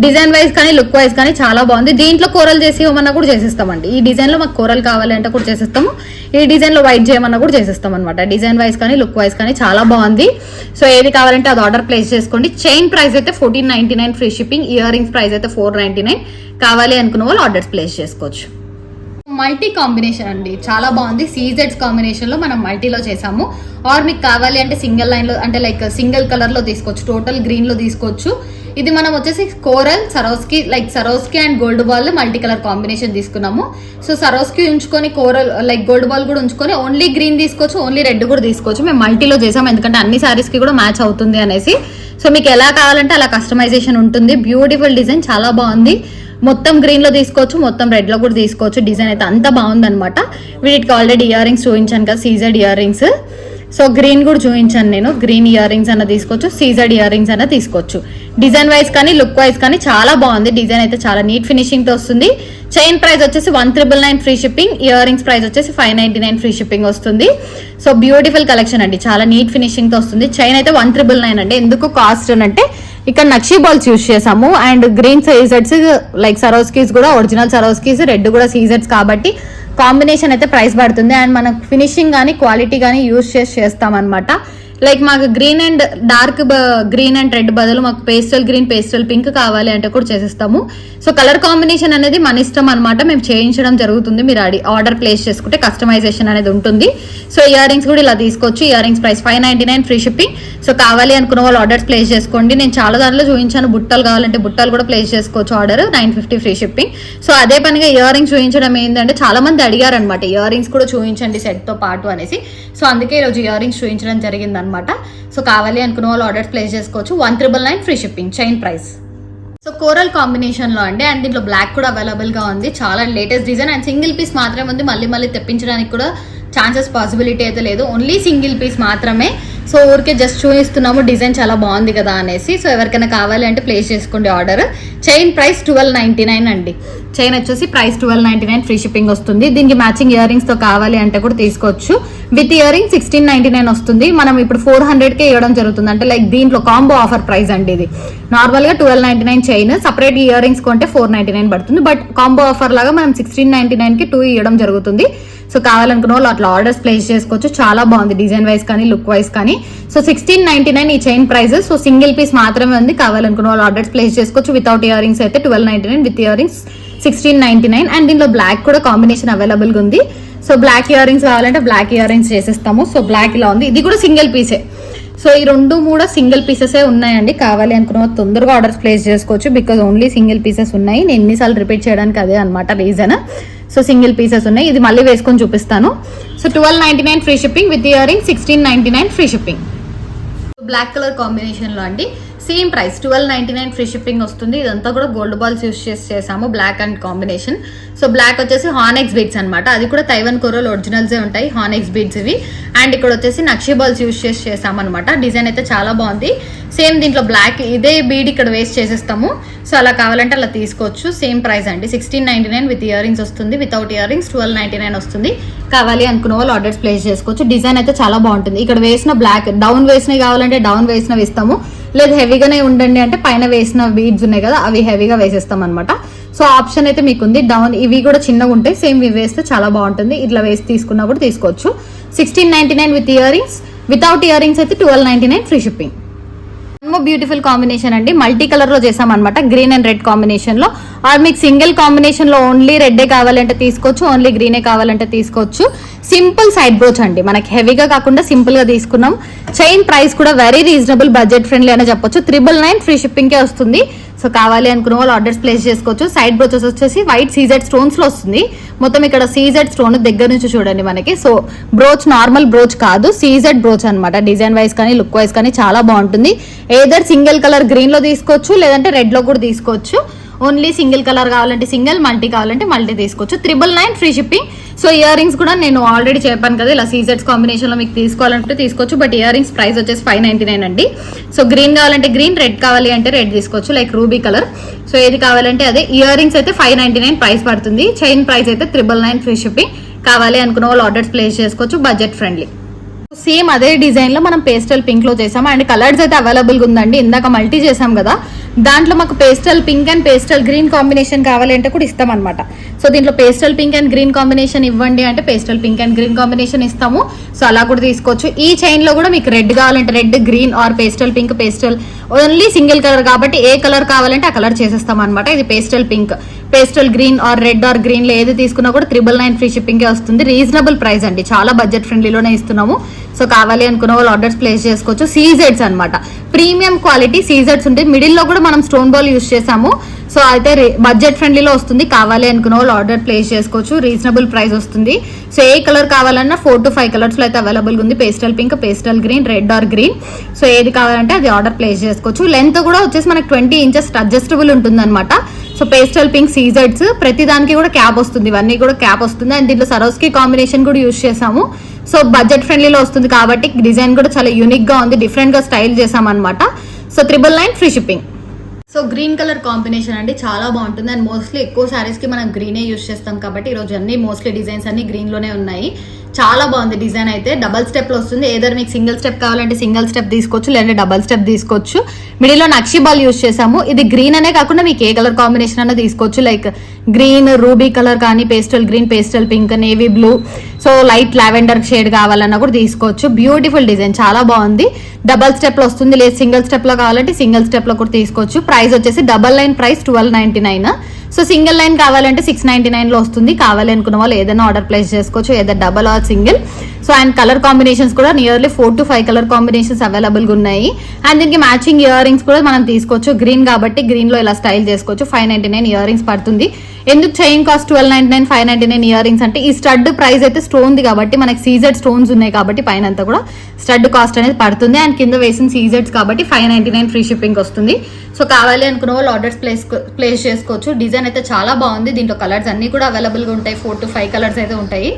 డిజైన్ వైజ్ కానీ లుక్ వైజ్ కానీ చాలా బాగుంది. దీంట్లో కూరలు చేసి ఇవ్వమన్నా కూడా చేసిస్తామండి. ఈ డిజైన్ లో మాకు కూరలు కావాలి అంటే కూడా చేసిస్తాము, ఈ డిజైన్ లో వైట్ చేయమన్నా కూడా చేసిస్తాం అనమాట. డిజైన్ వైజ్ కానీ లుక్ వైజ్ కానీ చాలా బాగుంది. సో ఏది కావాలంటే అది ఆర్డర్ ప్లేస్ చేసుకోండి. చైన్ ప్రైస్ అయితే 1499 free shipping, ear rings price అయితే 499. కావాలి అనుకున్న వాళ్ళు ఆర్డర్స్ ప్లేస్ చేసుకోవచ్చు. మల్టీ కాంబినేషన్ అండి, చాలా బాగుంది. సీజెడ్స్ కాంబినేషన్ లో మనం మల్టీలో చేసాము. ఆర్ మీకు కావాలి అంటే సింగిల్ లైన్ లో అంటే లైక్ సింగిల్ కలర్ లో తీసుకోవచ్చు, టోటల్ గ్రీన్ లో తీసుకోవచ్చు. ఇది మనం వచ్చేసి coral సరోస్కి and gold ball multi colour combination తీసుకున్నాము. సో సరోస్కి ఉంచుకొని కోరల్ గోల్డ్ బాల్ కూడా ఉంచుకొని ఓన్లీ గ్రీన్ తీసుకోవచ్చు, ఓన్లీ రెడ్ కూడా తీసుకోవచ్చు. మేము మల్టీలో చేసాము ఎందుకంటే అన్ని సారీస్ కి కూడా మ్యాచ్ అవుతుంది అనేసి. సో మీకు ఎలా కావాలంటే అలా కస్టమైజేషన్ ఉంటుంది. బ్యూటిఫుల్ డిజైన్, చాలా బాగుంది. మొత్తం గ్రీన్ లో తీసుకోవచ్చు, మొత్తం రెడ్ లో కూడా తీసుకోవచ్చు. డిజైన్ అయితే అంత బాగుంది అనమాట. వీటికి ఆల్రెడీ ఇయర్ రింగ్స్ చూపించాను కదా, CZ ear rings. So green కూడా చూపించాను నేను. గ్రీన్ ఇయర్ రింగ్స్ అన్న తీసుకోవచ్చు, సీజెడ్ ఇయర్ రింగ్స్ అన్న తీసుకోవచ్చు. డిజైన్ వైజ్ కానీ లుక్ వైజ్ కానీ చాలా బాగుంది. డిజైన్ అయితే చాలా నీట్ ఫినిషింగ్ తో వస్తుంది. చైన్ ప్రైస్ వచ్చేసి 1999 free shipping, ear rings price వచ్చేసి 599 ఫ్రీ షిప్పింగ్ వస్తుంది. సో బ్యూటిఫుల్ కలెక్షన్ అండి, చాలా నీట్ ఫినిషింగ్ తో వస్తుంది. చైన్ అయితే 1999 అండి. ఎందుకు కాస్ట్ అంటే ఇక్కడ నక్షీ బాల్స్ యూజ్ చేసాము అండ్ గ్రీన్ సీజెడ్స్ సరోస్కీస్ కూడా ఒరిజినల్ సరోస్కీస్, రెడ్ కూడా సీజెడ్స్ కాబట్టి కాంబినేషన్ అయితే ప్రైస్ పడుతుంది. అండ్ మనకు ఫినిషింగ్ కానీ క్వాలిటీ కానీ యూజ్ చేస్తాం అనమాట. మాకు green and dark green and red బదులు మాకు పేస్టల్ గ్రీన్, పేస్టల్ పింక్ కావాలి అంటే కూడా చేసిస్తాము. సో కలర్ కాంబినేషన్ అనేది మన ఇష్టం అనమాట, మేము చేయించడం జరుగుతుంది. మీరు ఆర్డర్ ప్లేస్ చేసుకుంటే కస్టమైజేషన్ అనేది ఉంటుంది. సో ఇయర్ రింగ్స్ కూడా ఇలా తీసుకోవచ్చు. Ear rings price 599 free shipping. So కావాలి అనుకున్న వాళ్ళు ఆర్డర్స్ ప్లేస్ చేసుకోండి. నేను చాలా దాంట్లో చూపించాను. బుట్టలు కావాలంటే బుట్టలు కూడా ప్లేస్ చేసుకోవచ్చు, ఆర్డర్ 950 ఫ్రీ షిప్పింగ్. సో అదే పనిగా ఇయర్ రింగ్స్ చూపించడం ఏంటంటే చాలా మంది అడిగారు అనమాట, ఇయర్ రింగ్స్ కూడా చూపించండి సెట్ తో పాటు అనేసి. సో అందుకే ఈరోజు ఇయర్ రింగ్స్ చూపించడం జరిగింది అనమాట. సో కావాలి అనుకున్న వాళ్ళు ఆర్డర్స్ ప్లేస్ చేసుకోవచ్చు. 1999 free shipping, chain price. So coral combination లో అండి, అండ్ దీంట్లో బ్లాక్ కూడా అవైలబుల్ గా ఉంది. చాలా latest design and single piece మాత్రమే ఉంది. మళ్ళీ తెప్పించడానికి కూడా ఛాన్సెస్ పాసిబిలిటీ అయితే లేదు, ఓన్లీ సింగిల్ పీస్ మాత్రమే. సో ఊరికే జస్ట్ చూపిస్తున్నాము, డిజైన్ చాలా బాగుంది కదా అనేసి. సో ఎవరికైనా కావాలి అంటే ప్లేస్ చేసుకోండి ఆర్డర్. చైన్ ప్రైస్ 1299 అండి. చైన్ వచ్చేసి ప్రైస్ 1299 ఫ్రీ షిప్పింగ్ వస్తుంది. దీనికి మ్యాచింగ్ ఇయర్ రింగ్స్ తో కావాలి అంటే కూడా తీసుకోవచ్చు. విత్ ఇయర్ రింగ్ 1699 వస్తుంది. మనం ఇప్పుడు 400కే ఇవ్వడం జరుగుతుంది. అంటే దీంట్లో కాంబో ఆఫర్ ప్రైస్ అండి. ఇది నార్మల్ గా 1299 చైన్, సపరేట్ ఇయర్ రింగ్స్ కొంటే 499 పడుతుంది. బట్ కాంబో ఆఫర్ లాగా మనం 1699 కి 2 ఇవ్వడం జరుగుతుంది. సో కావాలనుకున్న వాళ్ళు అట్లా ఆర్డర్స్ ప్లేస్ చేసుకోవచ్చు. చాలా బాగుంది డిజైన్ వైజ్ కానీ లుక్ వైజ్ కానీ. సో 1699 ఈ chain price. So single piece మాత్రమే ఉంది. కావాలనుకున్న వాళ్ళు ఆర్డర్స్ ప్లేస్ చేసుకోవచ్చు. వితౌట్ ఇయర్ రింగ్స్ అయితే 1299, విత్ ఇయర్ రింగ్స్ 1699. అండ్ దీంట్లో బ్లాక్ కూడా కాంబినేషన్ అవైలబుల్ గా ఉంది. సో బ్లాక్ ఇయర్ రింగ్స్ కావాలంటే బ్లాక్ ఇయర్ రింగ్స్ చేసేస్తాము. సో బ్లాక్ ఇలా ఉంది. ఇది కూడా సింగిల్ పీసే. సో ఈ 2 సింగిల్ పీసెసే ఉన్నాయండి. కావాలి అనుకున్న తొందరగా ఆర్డర్స్ ప్లేస్ చేసుకోవచ్చు. బికాజ్ ఓన్లీ సింగిల్ పీసెస్ ఉన్నాయి. నేను ఎన్నిసార్లు రిపీట్ చేయడానికి అదే అనమాట రీజన్. సో సింగిల్ పీసెస్ ఉన్నాయి. ఇది మళ్ళీ వేసుకొని చూపిస్తాను. So 1299 free shipping, with earring 1699 free shipping. Black colour combination లో అండి, సేమ్ ప్రైస్ 1299 ఫ్రీ షిప్పింగ్ వస్తుంది. ఇదంతా కూడా గోల్డ్ బాల్స్ యూస్ చేసాము, black and combination. So black వచ్చేసి హానెక్స్ బీడ్స్ అనమాట. అది కూడా తైవన్ కోరల్ ఒరిజినల్స్ ఉంటాయి హానెక్స్ బీడ్స్ ఇవి. అండ్ ఇక్కడ వచ్చేసి నక్షీ బాల్స్ యూస్ చేసామన్నమాట. డిజైన్ అయితే చాలా బాగుంది. సేమ్ దీంట్లో బ్లాక్ ఇదే బీడ్ ఇక్కడ వేస్ట్ చేసేస్తాము. సో అలా కావాలంటే అలా తీసుకోవచ్చు. సేమ్ ప్రైస్ అండి, 1699 విత్ ఇయర్ రింగ్స్ వస్తుంది. వితౌట్ ఇయర్ రింగ్స్ 1299 వస్తుంది. కావాలి అనుకున్న వాళ్ళు ఆర్డర్స్ ప్లేస్ చేసుకోవచ్చు. డిజైన్ అయితే చాలా బాగుంటుంది. ఇక్కడ వేసిన బ్లాక్ డౌన్ వేసినవి కావాలంటే డౌన్ వేసినవి ఇస్తాము, లేదు హెవీగానే ఉండండి అంటే పైన వేసిన బీడ్స్ ఉన్నాయి కదా అవి హెవీగా వేసేస్తాం అనమాట. సో ఆప్షన్ అయితే మీకు ఉంది. డౌన్ ఇవి కూడా చిన్నగా ఉంటాయి, సేమ్ ఇవి వేస్తే చాలా బాగుంటుంది. ఇట్లా వేసి తీసుకున్నా కూడా తీసుకోవచ్చు. 1699 with ear rings, without earrings అయితే 1299 ఫ్రీ షిప్పింగ్. బ్యూటిఫుల్ కాంబినేషన్ అండి, మల్టీ కలర్ లో చేసామన్నమాట. గ్రీన్ అండ్ రెడ్ కాంబినేషన్ లో. ఆర్ మీకు సింగిల్ కాంబినేషన్ లో ఓన్లీ రెడ్ కావాలంటే తీసుకోవచ్చు, ఓన్లీ గ్రీనే కావాలంటే తీసుకోవచ్చు. సింపుల్ సైడ్ బ్రోచ్ అండి, మనకి హెవీగా కాకుండా సింపుల్ గా తీసుకున్నాం. చైన్ ప్రైస్ కూడా వెరీ రీజనబుల్, బడ్జెట్ ఫ్రెండ్లీ అనే చెప్పొచ్చు. 999 ఫ్రీ షిప్పింగ్ కే వస్తుంది. సో కావాలి అనుకున్న వాళ్ళు ఆర్డర్స్ ప్లేస్ చేసుకోవచ్చు. సైడ్ బ్రోచెస్ వచ్చేసి వైట్ సీజెడ్ స్టోన్స్ లో వస్తుంది. మొత్తం ఇక్కడ సీజెడ్ స్టోన్ దగ్గర నుంచి చూడండి మనకి. సో బ్రోచ్ నార్మల్ బ్రోచ్ కాదు, సీజెడ్ బ్రోచ్ అనమాట. డిజైన్ వైజ్ కానీ లుక్ వైజ్ కానీ చాలా బాగుంటుంది. ఏదర్ సింగిల్ కలర్ గ్రీన్ లో తీసుకోవచ్చు, లేదంటే రెడ్ లో కూడా తీసుకోవచ్చు. ఓన్లీ సింగిల్ కలర్ కావాలంటే సింగిల్, మల్టీ కావాలంటే మల్టీ తీసుకోవచ్చు. 999 free shipping. So ear rings కూడా నేను ఆల్రెడీ చెప్పాను కదా, ఇలా సీజెడ్స్ కాంబినేషన్ లో మీకు తీసుకోవాలంటే తీసుకోవచ్చు. బట్ ఇయర్ రింగ్స్ ప్రైస్ వచ్చేసి 599 అండి. సో గ్రీన్ కావాలంటే గ్రీన్, రెడ్ కావాలి అంటే రెడ్ తీసుకోవచ్చు, లైక్ రూబీ కలర్. సో ఏది కావాలంటే అదే. ఇయర్ రింగ్స్ అయితే 599 ప్రైస్ పడుతుంది. చైన్ ప్రైస్ అయితే 999 ఫ్రీ షిప్పింగ్. కావాలి అనుకున్న వాళ్ళు ఆర్డర్స్ ప్లేస్ చేసుకోవచ్చు, బడ్జెట్ ఫ్రెండ్లీ. సేమ్ అదే డిజైన్ లో మనం పేస్టల్ పింక్ లో చేసాము. అండ్ కలర్స్ అయితే అవైలబుల్ గా ఉందండి. ఇందాక మల్టీ చేసాం కదా, దాంట్లో మాకు pastel pink and pastel green combination కావాలంటే కూడా ఇస్తాం అనమాట. సో దీంట్లో pastel pink and green combination ఇవ్వండి అంటే pastel pink and green combination ఇస్తాము. సో అలా కూడా తీసుకోవచ్చు. ఈ చైన్ లో కూడా మీకు రెడ్ కావాలంటే red, green are pastel pink, pastel only single colour కాబట్టి ఏ కలర్ కావాలంటే ఆ కలర్ చేసేస్తాం అనమాట. ఇది pastel pink, pastel green are red or green లో ఏది తీసుకున్నా కూడా 999 ఫ్రీ షిప్పింగ్ వస్తుంది. రీజనబుల్ ప్రైస్ అండి, చాలా బడ్జెట్ ఫ్రెండ్లీలోనే ఇస్తున్నాము. సో కావాలి అనుకున్న వాళ్ళు ఆర్డర్స్ ప్లేస్ చేసుకోవచ్చు. సీజెడ్స్ అనమాట, ప్రీమియం క్వాలిటీ సీజెడ్స్ ఉంటాయి. మిడిల్ లో కూడా మనం స్టోన్ బాల్ యూస్ చేసాము. సో అయితే బడ్జెట్ ఫ్రెండ్లీలో వస్తుంది. కావాలి అనుకున్న వాళ్ళు ఆర్డర్ ప్లేస్ చేసుకోవచ్చు. రీజనబుల్ ప్రైస్ వస్తుంది. సో ఏ కలర్ కావాలన్నా 4 to 5 కలర్స్ లో అయితే అవైలబుల్ ఉంది. Pastel pink, pastel green, red or green. So ఏది కావాలంటే అది ఆర్డర్ ప్లేస్ చేసుకోవచ్చు. లెంత్ కూడా వచ్చేసి మనకి 20 ఇంచెస్ అడ్జస్టబుల్ ఉంటుంది అనమాట. సో పేస్టల్ పింక్ సీజెడ్స్ ప్రతి దానికి కూడా క్యాప్ వస్తుంది. ఇవన్నీ కూడా క్యాప్ వస్తుంది. అండ్ దీంట్లో సరోస్కి కాంబినేషన్ కూడా యూస్ చేసాము. సో బడ్జెట్ ఫ్రెండ్లీలో వస్తుంది కాబట్టి డిజైన్ కూడా చాలా యూనిక్ గా ఉంది, డిఫరెంట్ గా స్టైల్ చేసాం అనమాట. So 999 free shipping. So green colour combination అండి, చాలా బాగుంటుంది. అండ్ మోస్ట్లీ ఎక్కువ సారీస్ కి మనం గ్రీనే యూస్ చేస్తాం కాబట్టి ఈరోజు అన్ని మోస్ట్లీ డిజైన్స్ అన్ని గ్రీన్ లోనే ఉన్నాయి. చాలా బాగుంది డిజైన్ అయితే. డబల్ స్టెప్ లో వస్తుంది. ఏదర్ మీకు సింగిల్ స్టెప్ కావాలంటే సింగిల్ స్టెప్ తీసుకోవచ్చు, లేదంటే డబల్ స్టెప్ తీసుకోవచ్చు. మిడిల్ లో నక్షి బాల్ యూస్ చేసాము. ఇది గ్రీన్ అనే కాకుండా మీకు ఏ కలర్ కాంబినేషన్ అన్న తీసుకోవచ్చు. లైక్ గ్రీన్, రూబీ కలర్ కానీ, pastel green, pastel pink, navy blue, so light lavender shade కావాలన్నా కూడా తీసుకోవచ్చు. బ్యూటిఫుల్ డిజైన్, చాలా బాగుంది. డబల్ స్టెప్ లో వస్తుంది, లేదు సింగిల్ స్టెప్ లో కావాలంటే సింగిల్ స్టెప్ లో కూడా తీసుకోవచ్చు. ప్రైస్ వచ్చేసి double line price 1299. So single line కావాలంటే 699 లో వస్తుంది. కావాలి అనుకున్న వాళ్ళు ఏదైనా ఆర్డర్ ప్లేస్ చేసుకోవచ్చు, ఏదైనా double or single. So and colour combinations కూడా nearly 4 to 5 colour combinations available గా ఉన్నాయి. అండ్ దీనికి మ్యాచింగ్ ఇయర్ రింగ్స్ కూడా మనం తీసుకోవచ్చు. గ్రీన్ కాబట్టి గ్రీన్ లో ఇలా స్టైల్ చేసుకోవచ్చు. 599 ఇయర్ రింగ్స్ పడుతుంది. ఎందుకు చైన్ కాస్ట్ 1299, 599 ఇయర్ రింగ్స్ అంటే ఈ స్టడ్ ప్రైస్ అయితే స్టోన్ ది కాబట్టి మనకి సీజెడ్ స్టోన్స్ ఉన్నాయి కాబట్టి పైన అంతా కూడా స్టడ్ కాస్ట్ అనేది పడుతుంది. అండ్ కింద వేసిన సీజెడ్స్ కాబట్టి 599 ఫ్రీ షిప్పింగ్ వస్తుంది. సో కావాలి అనుకున్న వాళ్ళు ఆర్డర్స్ ప్లేస్ చేసుకోవచ్చు. డిజైన్ అయితే చాలా బాగుంది. దీంట్లో కలర్స్ అన్ని కూడా అవైలబుల్ గా ఉంటాయి. 4 to 5 కలర్స్ అయితే ఉంటాయి.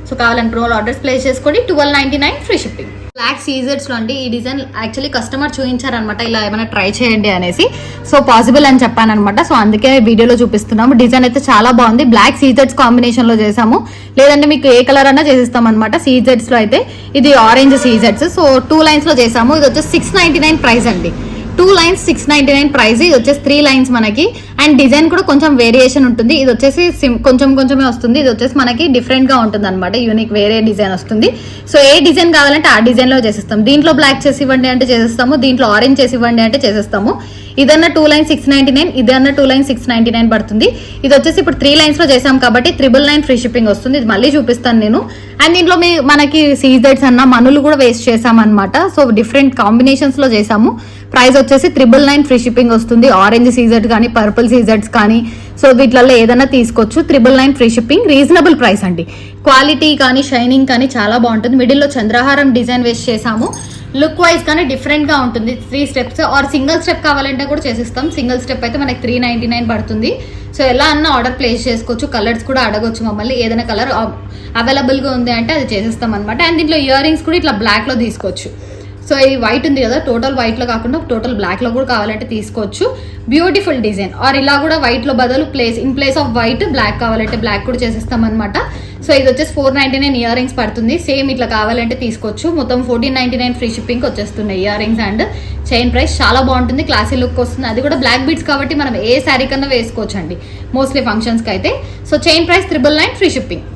సో కావాలనుకున్న వాళ్ళు ఆర్డర్స్ ప్లేస్ చేసుకోండి. 1299 ఫ్రీ షిప్పింగ్. బ్లాక్ సీజర్స్ లో అండి ఈ డిజైన్ యాక్చువల్లీ కస్టమర్ చూపించారనమాట, ఇలా ఏమైనా ట్రై చేయండి అనేసి. సో పాసిబుల్ అని చెప్పాను అనమాట. సో అందుకే వీడియోలో చూపిస్తున్నాము. డిజైన్ అయితే చాలా బాగుంది. బ్లాక్ సీజర్స్ కాంబినేషన్ లో చేసాము, లేదంటే మీకు ఏ కలర్ అన్నా చేసిస్తాం అనమాట. సీజర్స్ లో అయితే ఇది ఆరెంజ్ సీజర్స్. సో 2 లైన్స్ లో చేసాము. ఇది వచ్చేసి 699 ప్రైస్ అండి. 2 లైన్స్ 699 ప్రైస్. ఇది వచ్చేసి 3 లైన్స్ మనకి. అండ్ డిజైన్ కూడా కొంచెం వేరియేషన్ ఉంటుంది. ఇది వచ్చేసి కొంచెమే వస్తుంది. ఇది వచ్చేసి మనకి డిఫరెంట్ గా ఉంటుంది అనమాట. యూనిక్ వేరే డిజైన్ వస్తుంది. సో ఏ డిజైన్ కావాలంటే ఆ డిజైన్ లో చేసేస్తాం. దీంట్లో బ్లాక్ చేసి ఇవ్వండి అంటే చేసేస్తాము, దీంట్లో ఆరెంజ్ చేసి ఇవ్వండి అంటే చేసేస్తాము. ఇదన్నా 2 లైన్స్ 699, ఇదన్నా 2 లైన్స్ 699 పడుతుంది. ఇది వచ్చేసి ఇప్పుడు 3 లైన్స్ లో చేసాం కాబట్టి 999 ఫ్రీ షిప్పింగ్ వస్తుంది. ఇది మళ్ళీ చూపిస్తాను నేను. అండ్ దీంట్లో మనకి సీజెడ్స్ అన్న మనులు కూడా వేస్ట్ చేసాం అనమాట. సో డిఫరెంట్ కాంబినేషన్స్ లో చేసాము. ప్రైస్ వచ్చేసి 999 ఫ్రీ షిప్పింగ్ వస్తుంది. ఆరెంజ్ సీజెడ్ కానీ, పర్పుల్ సీజెడ్స్ కానీ, సో వీటిలలో ఏదైనా తీసుకోవచ్చు. 999 ఫ్రీ షిప్పింగ్. రీజనబుల్ ప్రైస్ అండి. క్వాలిటీ కానీ, షైనింగ్ కానీ చాలా బాగుంటుంది. మిడిల్ లో చంద్రహారం డిజైన్ వేస్ట్ చేసాము. లుక్ వైజ్ కానీ డిఫరెంట్ గా ఉంటుంది. 3 స్టెప్స్ ఆర్ సింగిల్ స్టెప్ కావాలంటే కూడా చేసిస్తాం. సింగిల్ స్టెప్ అయితే మనకి 399 పడుతుంది. సో ఎలా అన్న ఆర్డర్ ప్లేస్ చేసుకోవచ్చు. కలర్స్ కూడా అడగొచ్చు మమ్మల్ని, ఏదైనా కలర్ అవైలబుల్ గా ఉంది అంటే అది చేసిస్తాం అనమాట. అండ్ దీంట్లో ఇయర్ రింగ్స్ కూడా ఇట్లా బ్లాక్ లో తీసుకోవచ్చు. సో ఈ వైట్ ఉంది కదా, టోటల్ వైట్ లో కాకుండా టోటల్ బ్లాక్ లో కూడా కావాలంటే తీసుకోవచ్చు. Beautiful design. ఆర్ ఇలా కూడా వైట్ లో బదులు in place of white black కావాలంటే బ్లాక్ కూడా చేసిస్తాం అనమాట. సో ఇది వచ్చేసి 499 ఇయర్ రింగ్స్ పడుతుంది. సేమ్ ఇట్లా కావాలంటే తీసుకోవచ్చు. మొత్తం 1499 ఫ్రీ షిప్పింగ్ వచ్చేస్తున్నాయి ear rings. And chain price చాలా బాగుంటుంది, క్లాసీ లుక్ వస్తుంది. అది కూడా బ్లాక్ బీడ్స్ కాబట్టి మనం ఏ శారీ కన్నా వేసుకోవచ్చు అండి మోస్ట్లీ ఫంక్షన్స్ కి అయితే. So chain price 999 free shipping.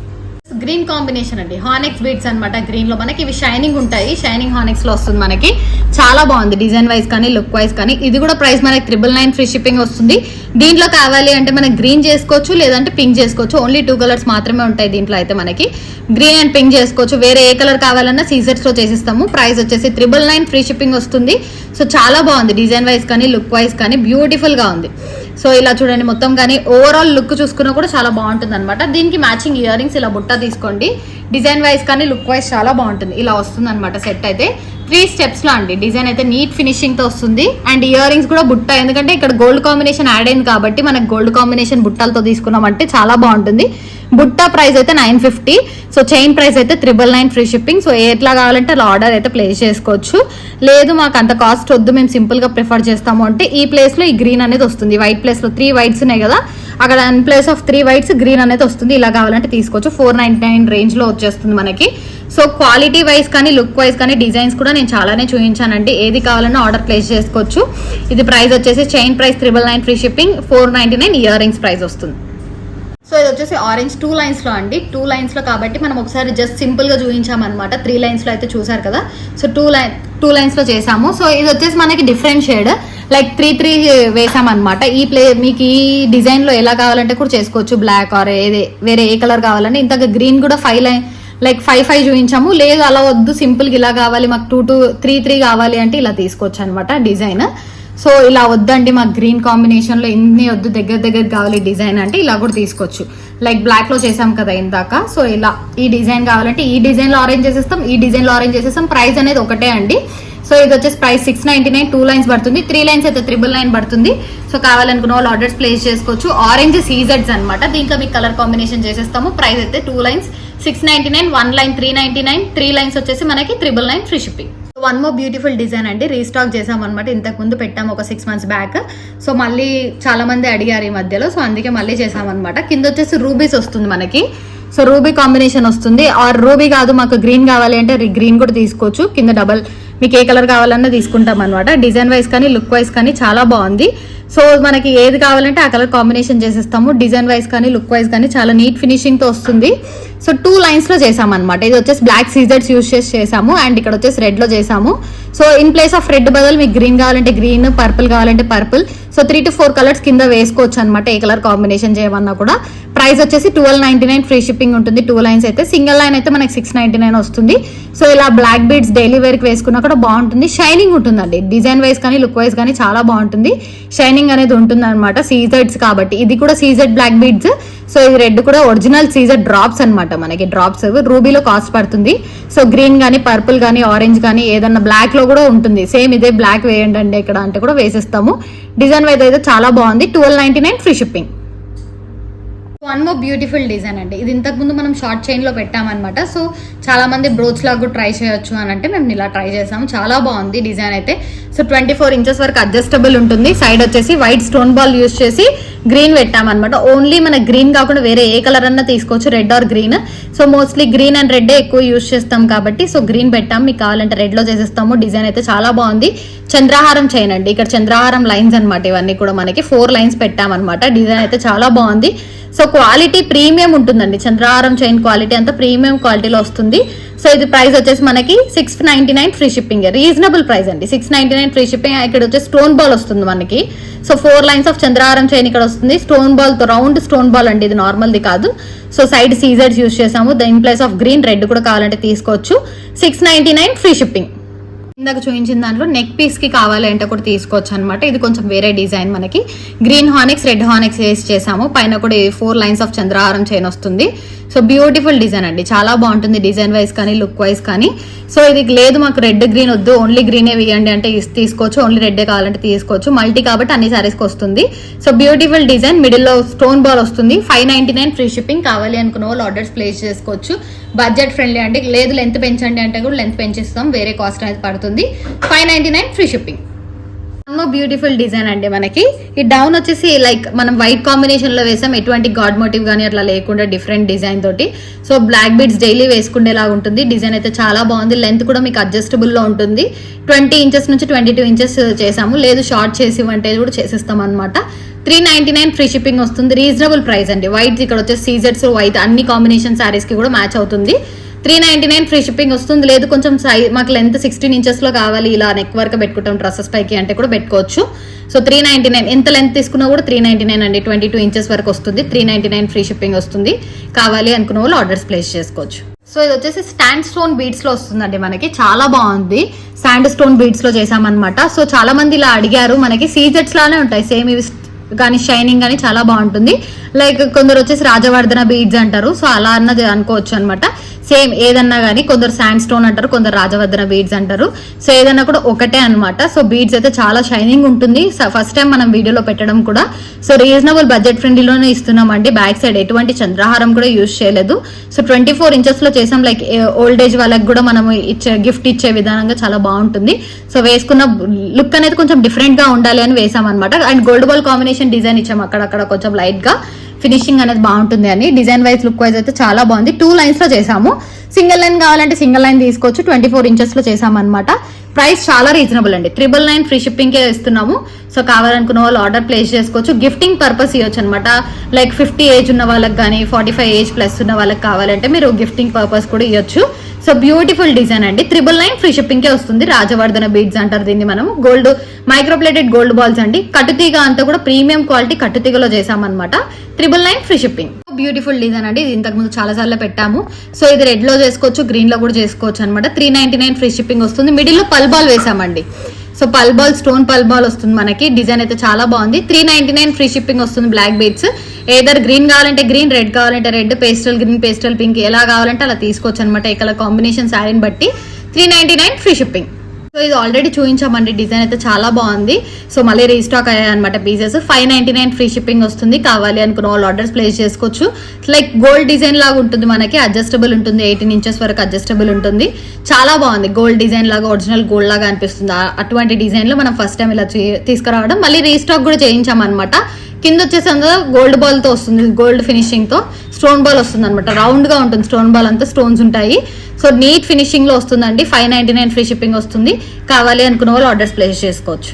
Green combination అండి, హానెక్స్ బీడ్స్ అనమాట. గ్రీన్ లో మనకి ఇవి షైనింగ్ ఉంటాయి. షైనింగ్ హానెక్స్ లో వస్తుంది మనకి. చాలా బాగుంది డిజైన్ వైజ్ కానీ, లుక్ వైజ్ కానీ. ఇది కూడా ప్రైస్ మనకి 999 ఫ్రీ షిప్పింగ్ వస్తుంది. దీంట్లో కావాలి అంటే మనకి గ్రీన్ చేసుకోవచ్చు, లేదంటే పింక్ చేసుకోవచ్చు. ఓన్లీ 2 కలర్స్ మాత్రమే ఉంటాయి దీంట్లో అయితే మనకి. గ్రీన్ అండ్ పింక్ చేసుకోవచ్చు. వేరే ఏ కలర్ కావాలన్నా సీజర్స్ లో చేసిస్తాము. ప్రైస్ వచ్చేసి 999 ఫ్రీ షిప్పింగ్ వస్తుంది. సో చాలా బాగుంది డిజైన్ వైజ్ కానీ, లుక్ వైజ్ కానీ బ్యూటిఫుల్ గా ఉంది. సో ఇలా చూడండి మొత్తం కానీ ఓవరాల్ లుక్ చూసుకున్నా కూడా చాలా బాగుంటుంది అనమాట. దీనికి మ్యాచింగ్ ఇయర్ రింగ్స్ ఇలా బుట్ట తీసుకోండి. డిజైన్ వైజ్ కానీ లుక్ వైజ్ చాలా బాగుంటుంది. ఇలా వస్తుంది అనమాట సెట్ అయితే. 3 స్టెప్స్ లో అండి. డిజైన్ అయితే నీట్ ఫినిషింగ్ తో వస్తుంది. అండ్ ఇయర్ రింగ్స్ కూడా బుట్ట, ఎందుకంటే ఇక్కడ గోల్డ్ కాంబినేషన్ యాడ్ అయింది కాబట్టి మనకి గోల్డ్ కాంబినేషన్ బుట్టలతో తీసుకున్నామంటే చాలా బాగుంటుంది. బుట్ట ప్రైస్ అయితే 950. సో చైన్ ప్రైస్ అయితే 999 ఫ్రీ షిప్పింగ్. సో ఎట్లా కావాలంటే అలా ఆర్డర్ అయితే ప్లేస్ చేసుకోవచ్చు. లేదు మాకు అంత కాస్ట్ వద్దు, మేము సింపుల్ గా ప్రిఫర్ చేస్తాము అంటే ఈ ప్లేస్ లో ఈ గ్రీన్ అనేది వస్తుంది. వైట్ ప్లేస్ లో 3 వైట్స్ ఉన్నాయి కదా, అక్కడ in place of 3 whites green అనేది వస్తుంది. ఇలా కావాలంటే తీసుకోవచ్చు. 499 రేంజ్ లో వచ్చేస్తుంది మనకి. సో క్వాలిటీ వైజ్ కానీ లుక్ వైజ్ కానీ డిజైన్స్ కూడా నేను చాలానే చూపించానండి. ఏది కావాలన్నా ఆర్డర్ ప్లేస్ చేసుకోవచ్చు. ఇది ప్రైస్ వచ్చేసి chain price 999 free shipping, 499 ear rings price వస్తుంది. సో ఇది వచ్చేసి ఆరెంజ్ 2 lines లో అండి. 2 lines లో కాబట్టి మనం ఒకసారి జస్ట్ సింపుల్ గా చూపించామన్నమాట. 3 lines లో అయితే చూసారు కదా. సో 2 lines లో చేసాము. సో ఇది వచ్చేసి మనకి డిఫరెంట్ షేడ్ లైక్ 3 వేసామన్నమాట. మీకు ఈ డిజైన్ లో ఎలా కావాలంటే కూడా చేసుకోవచ్చు. బ్లాక్ ఆర్ వేరే ఏ కలర్ కావాలంటే ఇంతగా గ్రీన్ కూడా 5 చూపించాము. లేదు అలా వద్దు సింపుల్ గా ఇలా కావాలి మాకు 3 కావాలి అంటే ఇలా తీసుకోవచ్చు అనమాట డిజైన్. సో ఇలా వద్దండి మాకు గ్రీన్ కాంబినేషన్ లో ఇన్ని వద్దు దగ్గర కావాలి డిజైన్ అంటే ఇలా కూడా తీసుకోవచ్చు. లైక్ బ్లాక్ లో చేసాం కదా ఇందాక. సో ఇలా ఈ డిజైన్ కావాలంటే ఈ డిజైన్ లో ఆరెంజ్ చేసేస్తాం, ఈ డిజైన్ లో ఆరెంజ్ చేసేస్తాం. ప్రైస్ అనేది ఒకటే అండి. సో ఇది వచ్చేసి ప్రైస్ 699, 2 lines పడుతుంది. 3 lines అయితే 999 పడుతుంది. సో కావాలనుకున్న వాళ్ళు ఆర్డర్స్ ప్లేస్ చేసుకోవచ్చు. ఆరెంజ్ సీజెడ్స్ అనమాట. దీంట్లో మీకు కలర్ కాంబినేషన్ చేసేస్తాము. ప్రైస్ అయితే 2 lines 699, 1 line 399, 3 lines వచ్చేసి మనకి 999 free shipping. One more beautiful design అండి. రీస్టాక్ చేసాం అనమాట. ఇంతకు ముందు పెట్టాము ఒక 6 months బ్యాక్. సో మళ్ళీ చాలా మంది అడిగారు ఈ మధ్యలో. సో అందుకే మళ్ళీ చేసాం అనమాట. కింద వచ్చేసి రూబీస్ వస్తుంది మనకి. సో రూబీ కాంబినేషన్ వస్తుంది. ఆర్ రూబీ కాదు మాకు గ్రీన్ కావాలి అంటే గ్రీన్ కూడా తీసుకోవచ్చు. కింద డబల్ మీకు ఏ కలర్ కావాలన్నా తీసుకుంటాం అనమాట. డిజైన్ వైజ్ కానీ లుక్ వైజ్ కానీ చాలా బాగుంది. సో మనకి ఏది కావాలంటే ఆ కలర్ కాంబినేషన్ చేసేస్తాము. డిజైన్ వైజ్ కానీ లుక్ వైజ్ కానీ చాలా నీట్ ఫినిషింగ్ తో వస్తుంది. సో 2 lines లో చేసామన్నమాట. ఇది వచ్చేసి బ్లాక్ సీజర్స్ యూజ్ చేసాము అండ్ ఇక్కడ వచ్చేసి రెడ్ లో చేసాము. So in place of red బదులు మీకు గ్రీన్ కావాలంటే గ్రీన్, పర్పుల్ కావాలంటే పర్పుల్. సో 3 to 4 కలర్స్ కింద వేసుకోవచ్చు అనమాట. ఏ కలర్ కాంబినేషన్ చేయమన్నా కూడా. ప్రైస్ వచ్చేసి 1299 ఫ్రీ షిప్పింగ్ ఉంటుంది. 2 lines అయితే. సింగిల్ లైన్ అయితే మనకి 699 వస్తుంది. సో ఇలా బ్లాక్ బీడ్స్ డైలీ వేర్ కి వేసుకున్నా కూడా బాగుంటుంది. షైనింగ్ ఉంటుందండి. డిజైన్ వైజ్ కానీ లుక్ వైజ్ కానీ చాలా బాగుంటుంది. షైనింగ్ అనేది ఉంటుంది అనమాట. సీజెడ్స్ కాబట్టి ఇది కూడా సీజెడ్ బ్లాక్ బీడ్స్. సో ఇది రెడ్ కూడా ఒరిజినల్ సీజెడ్ డ్రాప్స్ అనమాట. మనకి డ్రాప్స్ రూబీలో కాస్ట్ పడుతుంది. సో గ్రీన్ కానీ పర్పుల్ కానీ ఆరెంజ్ కానీ ఏదన్నా బ్లాక్ లో కూడా ఉంటుంది. సేమ్ ఇదే బ్లాక్ వేయండి అండి ఇక్కడ అంటే కూడా వేసేస్తాము. డిజైన్ వైజ్ అయితే చాలా బాగుంది. 1299 free shipping. One more beautiful design అండి. ఇది ఇంతకు ముందు మనం షార్ట్ చైన్ లో పెట్టామన్నమాట. సో చాలా మంది బ్రోచ్ లాగా కూడా ట్రై చేయొచ్చు అని అంటే మేము ఇలా ట్రై చేసాము. చాలా బాగుంది డిజైన్ అయితే. సో 24 inches వరకు అడ్జస్టబుల్ ఉంటుంది. సైడ్ వచ్చేసి వైట్ స్టోన్ బాల్ యూజ్ చేసి గ్రీన్ పెట్టామన్నమాట. ఓన్లీ మన గ్రీన్ కాకుండా వేరే ఏ కలర్ అన్నా తీసుకోవచ్చు, red or green. So mostly green and red ఎక్కువ యూజ్ చేస్తాం కాబట్టి సో గ్రీన్ పెట్టాం. మీకు కావాలంటే రెడ్ లో చేసేస్తాము. డిజైన్ అయితే చాలా బాగుంది. చంద్రహారం చైన్ అండి. ఇక్కడ చంద్రహారం లైన్స్ అనమాట. ఇవన్నీ కూడా మనకి 4 lines పెట్టామన్నమాట. డిజైన్ అయితే చాలా బాగుంది. సో క్వాలిటీ ప్రీమియం ఉంటుందండి. చంద్రహారం చైన్ క్వాలిటీ అంతా ప్రీమియం క్వాలిటీలో వస్తుంది. సో ఇది ప్రైస్ వచ్చేసి మనకి 699 ఫ్రీ షిప్పింగ్. రీజనబుల్ ప్రైస్ అండి. 699 ఫ్రీ షిప్పింగ్. ఇక్కడ వచ్చేసి స్టోన్ బాల్ వస్తుంది మనకి. సో 4 lines ఆఫ్ చంద్రహారం చైన్ ఇక్కడ వస్తుంది. స్టోన్ బాల్ తో రౌండ్ స్టోన్ బాల్ అండి. ఇది నార్మల్ది కాదు. సో సైడ్ సీజర్స్ యూజ్ చేసాము. In place of green red కూడా కావాలంటే తీసుకోవచ్చు. 699 ఫ్రీ షిప్పింగ్. ఇందాక చూపించిన దాంట్లో నెక్ పీస్ కి కావాలి అంటే కూడా తీసుకోవచ్చు అనమాట. ఇది కొంచెం వేరే డిజైన్ మనకి. గ్రీన్ హానిక్స్, రెడ్ హానిక్స్ వేసి చేసాము. పైన కూడా 4 lines ఆఫ్ చంద్రహారం చైన్ వస్తుంది. సో బ్యూటిఫుల్ డిజైన్ అండి. చాలా బాగుంటుంది డిజైన్ వైజ్ కానీ లుక్ వైజ్ కానీ. సో ఇది లేదు మాకు రెడ్ గ్రీన్ వద్దు ఓన్లీ గ్రీనే వేయండి అంటే తీసుకోవచ్చు. ఓన్లీ రెడ్ కావాలంటే తీసుకోవచ్చు. మల్టీ కాబట్టి అన్ని సారీస్కి వస్తుంది. So beautiful design. మిడిల్ లో స్టోన్ బాల్ వస్తుంది. 599 ఫ్రీ షిప్పింగ్. కావాలి అనుకున్న వాళ్ళు ఆర్డర్స్ ప్లేస్ చేసుకోవచ్చు. బడ్జెట్ ఫ్రెండ్లీ అంటే లేదు లెంత్ పెంచండి అంటే కూడా లెంత్ పెంచేస్తాం. వేరే కాస్ట్ అనేది పడుతుంది. 599 ఫ్రీ షిప్పింగ్. బ్యూటిఫుల్ డిజైన్ అండి. మనకి ఈ డౌన్ వచ్చేసి లైక్ మనం వైట్ కాంబినేషన్ లో వేసాం. ఎటువంటి గాడ్ మోటివ్ కానీ అట్లా లేకుండా డిఫరెంట్ డిజైన్ తోటి. సో బ్లాక్ బీడ్స్ డైలీ వేసుకునేలాగా ఉంటుంది. డిజైన్ అయితే చాలా బాగుంది. లెంత్ కూడా మీకు అడ్జస్టబుల్ లో ఉంటుంది. 20 inches నుంచి 22 inches చేసాము. లేదు షార్ట్ చేసి ఇవ్వంటే కూడా చేసేస్తాం అనమాట. 399 ఫ్రీ షిప్పింగ్ వస్తుంది. రీజనబుల్ ప్రైస్ అండి. వైట్ ఇక్కడ వచ్చేసి సీజెడ్స్ వైట్ అన్ని కాంబినేషన్ శారీస్ కి కూడా మ్యాచ్ అవుతుంది. 399 ఫ్రీ షిప్పింగ్ వస్తుంది. లేదు కొంచెం మాకు లెంత్ 16 inches లో కావాలి ఇలా నెక్ వరకు పెట్టుకుంటాం డ్రెస్సెస్ పైకి అంటే కూడా పెట్టుకోవచ్చు. సో 399 ఎంత లెంత్ తీసుకున్నా కూడా 399 అండి. 22 inches వరకు వస్తుంది. 399 ఫ్రీ షిప్పింగ్ వస్తుంది. కావాలి అనుకున్న వాళ్ళు ఆర్డర్స్ ప్లేస్ చేసుకోవచ్చు. సో ఇది వచ్చేసి స్టాండ్ స్టోన్ బీడ్స్ లో వస్తుందండి. మనకి చాలా బాగుంది. శాండ్ స్టోన్ బీడ్స్ లో చేసామన్నమాట. సో చాలా మంది ఇలా అడిగారు. మనకి సీజెట్స్ లానే ఉంటాయి సేమ్ ఇవి కానీ షైనింగ్ కానీ చాలా బాగుంటుంది. లైక్ కొందరు వచ్చేసి రాజవర్ధన బీడ్స్ అంటారు. సో అలా అన్నది అనుకోవచ్చు అనమాట. సేమ్ ఏదన్నా కానీ కొందరు శాండ్ స్టోన్ అంటారు, కొందరు రాజవర్ధన బీడ్స్ అంటారు. సో ఏదన్నా కూడా ఒకటే అనమాట. సో బీడ్స్ అయితే చాలా షైనింగ్ ఉంటుంది. ఫస్ట్ టైం మనం వీడియోలో పెట్టడం కూడా. సో రీజనబుల్ బడ్జెట్ ఫ్రెండ్లీలోనే ఇస్తున్నామండి. బ్యాక్ సైడ్ ఎటువంటి చంద్రహారం కూడా యూజ్ చేయలేదు. సో 24 inches లో చేసాం. లైక్ ఓల్డ్ ఏజ్ వాళ్ళకి కూడా మనం గిఫ్ట్ ఇచ్చే విధానంగా చాలా బాగుంటుంది. సో వేసుకున్న లుక్ అనేది కొంచెం డిఫరెంట్ గా ఉండాలి అని వేసాం అనమాట. And gold ball combination design ఇచ్చాం అక్కడక్కడ కొంచెం లైట్ గా. ఫినిషింగ్ అనేది బాగుంటుంది అని. డిజైన్ వైజ్ లుక్ వైజ్ అయితే చాలా బాగుంది. 2 లైన్స్ లో చేసాము. సింగిల్ లైన్ కావాలంటే సింగిల్ లైన్ తీసుకోవచ్చు. 24 ఇంచెస్ లో చేసామన్నమాట. ప్రైస్ చాలా రీజనబుల్ అండి. 999 ఫ్రీ షిప్పింగ్ కే ఇస్తున్నాము. సో కావాలనుకున్న వాళ్ళు ఆర్డర్ ప్లేస్ చేసుకోవచ్చు. గిఫ్టింగ్ పర్పస్ ఇవ్వచ్చు అనమాట. లైక్ 50 ఏజ్ ఉన్న వాళ్ళకి కానీ 45 ఏజ్ ప్లస్ ఉన్న వాళ్ళకి కావాలంటే మీరు గిఫ్టింగ్ పర్పస్ కూడా ఇవ్వచ్చు. సో బ్యూటిఫుల్ డిజైన్ అండి. 999 ఫ్రీ షిప్పింగ్ కే వస్తుంది. రాజవర్ధన బీడ్స్ అంటారు దీన్ని మనం. గోల్డ్ మైక్రోప్లేటెడ్ గోల్డ్ బాల్స్ అండి. కట్టుతీగ అంతా కూడా ప్రీమియం క్వాలిటీ కట్టుతీగలో చేసామన్నమాట. 999 ఫ్రీ షిప్పింగ్. బ్యూటిఫుల్ డిజైన్ అండి. ఇది ఇంతకు ముందు చాలా సార్లు పెట్టాము. సో ఇది రెడ్ లో చేసుకోవచ్చు, గ్రీన్ లో కూడా చేసుకోవచ్చు అనమాట. 399 ఫ్రీ షిప్పింగ్ వస్తుంది. మిడిల్ లో పల్ బాల్ వేసామండి. సో పల్ బాల్ స్టోన్ పల్ బాల్ వస్తుంది మనకి. డిజైన్ అయితే చాలా బాగుంది. 399 ఫ్రీ షిప్పింగ్ వస్తుంది. బ్లాక్ బీడ్స్ ఏదర్ గ్రీన్ కావాలంటే గ్రీన్, రెడ్ కావాలంటే red, pastel green, pastel pink ఎలా కావాలంటే అలా తీసుకోవచ్చు అనమాట. ఈ కలర్ కాంబినేషన్ శారీని బట్టి 399 ఫ్రీ షిప్పింగ్. సో ఇది ఆల్రెడీ చూపించామండి. డిజైన్ అయితే చాలా బాగుంది. సో మళ్ళీ రీస్టాక్ అయ్యాయి అనమాట పీసెస్. 599 ఫ్రీ షిప్పింగ్ వస్తుంది. కావాలి అనుకున్న వాళ్ళు ఆర్డర్స్ ప్లేస్ చేసుకోవచ్చు. లైక్ గోల్డ్ డిజైన్ లాగా ఉంటుంది మనకి. అడ్జస్టబుల్ ఉంటుంది. 18 ఇంచెస్ వరకు అడ్జస్టబుల్ ఉంటుంది. చాలా బాగుంది. గోల్డ్ డిజైన్ లాగా ఒరిజినల్ గోల్డ్ లాగా అనిపిస్తుంది. అటువంటి డిజైన్ లో మనం ఫస్ట్ టైం ఇలా తీసుకురావడం, మళ్ళీ రీస్టాక్ కూడా చేయించామన్నమాట. కింద వచ్చేసి అందులో గోల్డ్ బాల్ తో వస్తుంది. గోల్డ్ ఫినిషింగ్ తో స్టోన్ బాల్ వస్తుంది అనమాట. రౌండ్ గా ఉంటుంది. స్టోన్ బాల్ అంతా స్టోన్స్ ఉంటాయి. సో నీట్ ఫినిషింగ్ లో వస్తుందండి. 599 ఫ్రీ షిప్పింగ్ వస్తుంది. కావాలి అనుకున్న వాళ్ళు ఆర్డర్స్ ప్లేస్ చేసుకోవచ్చు.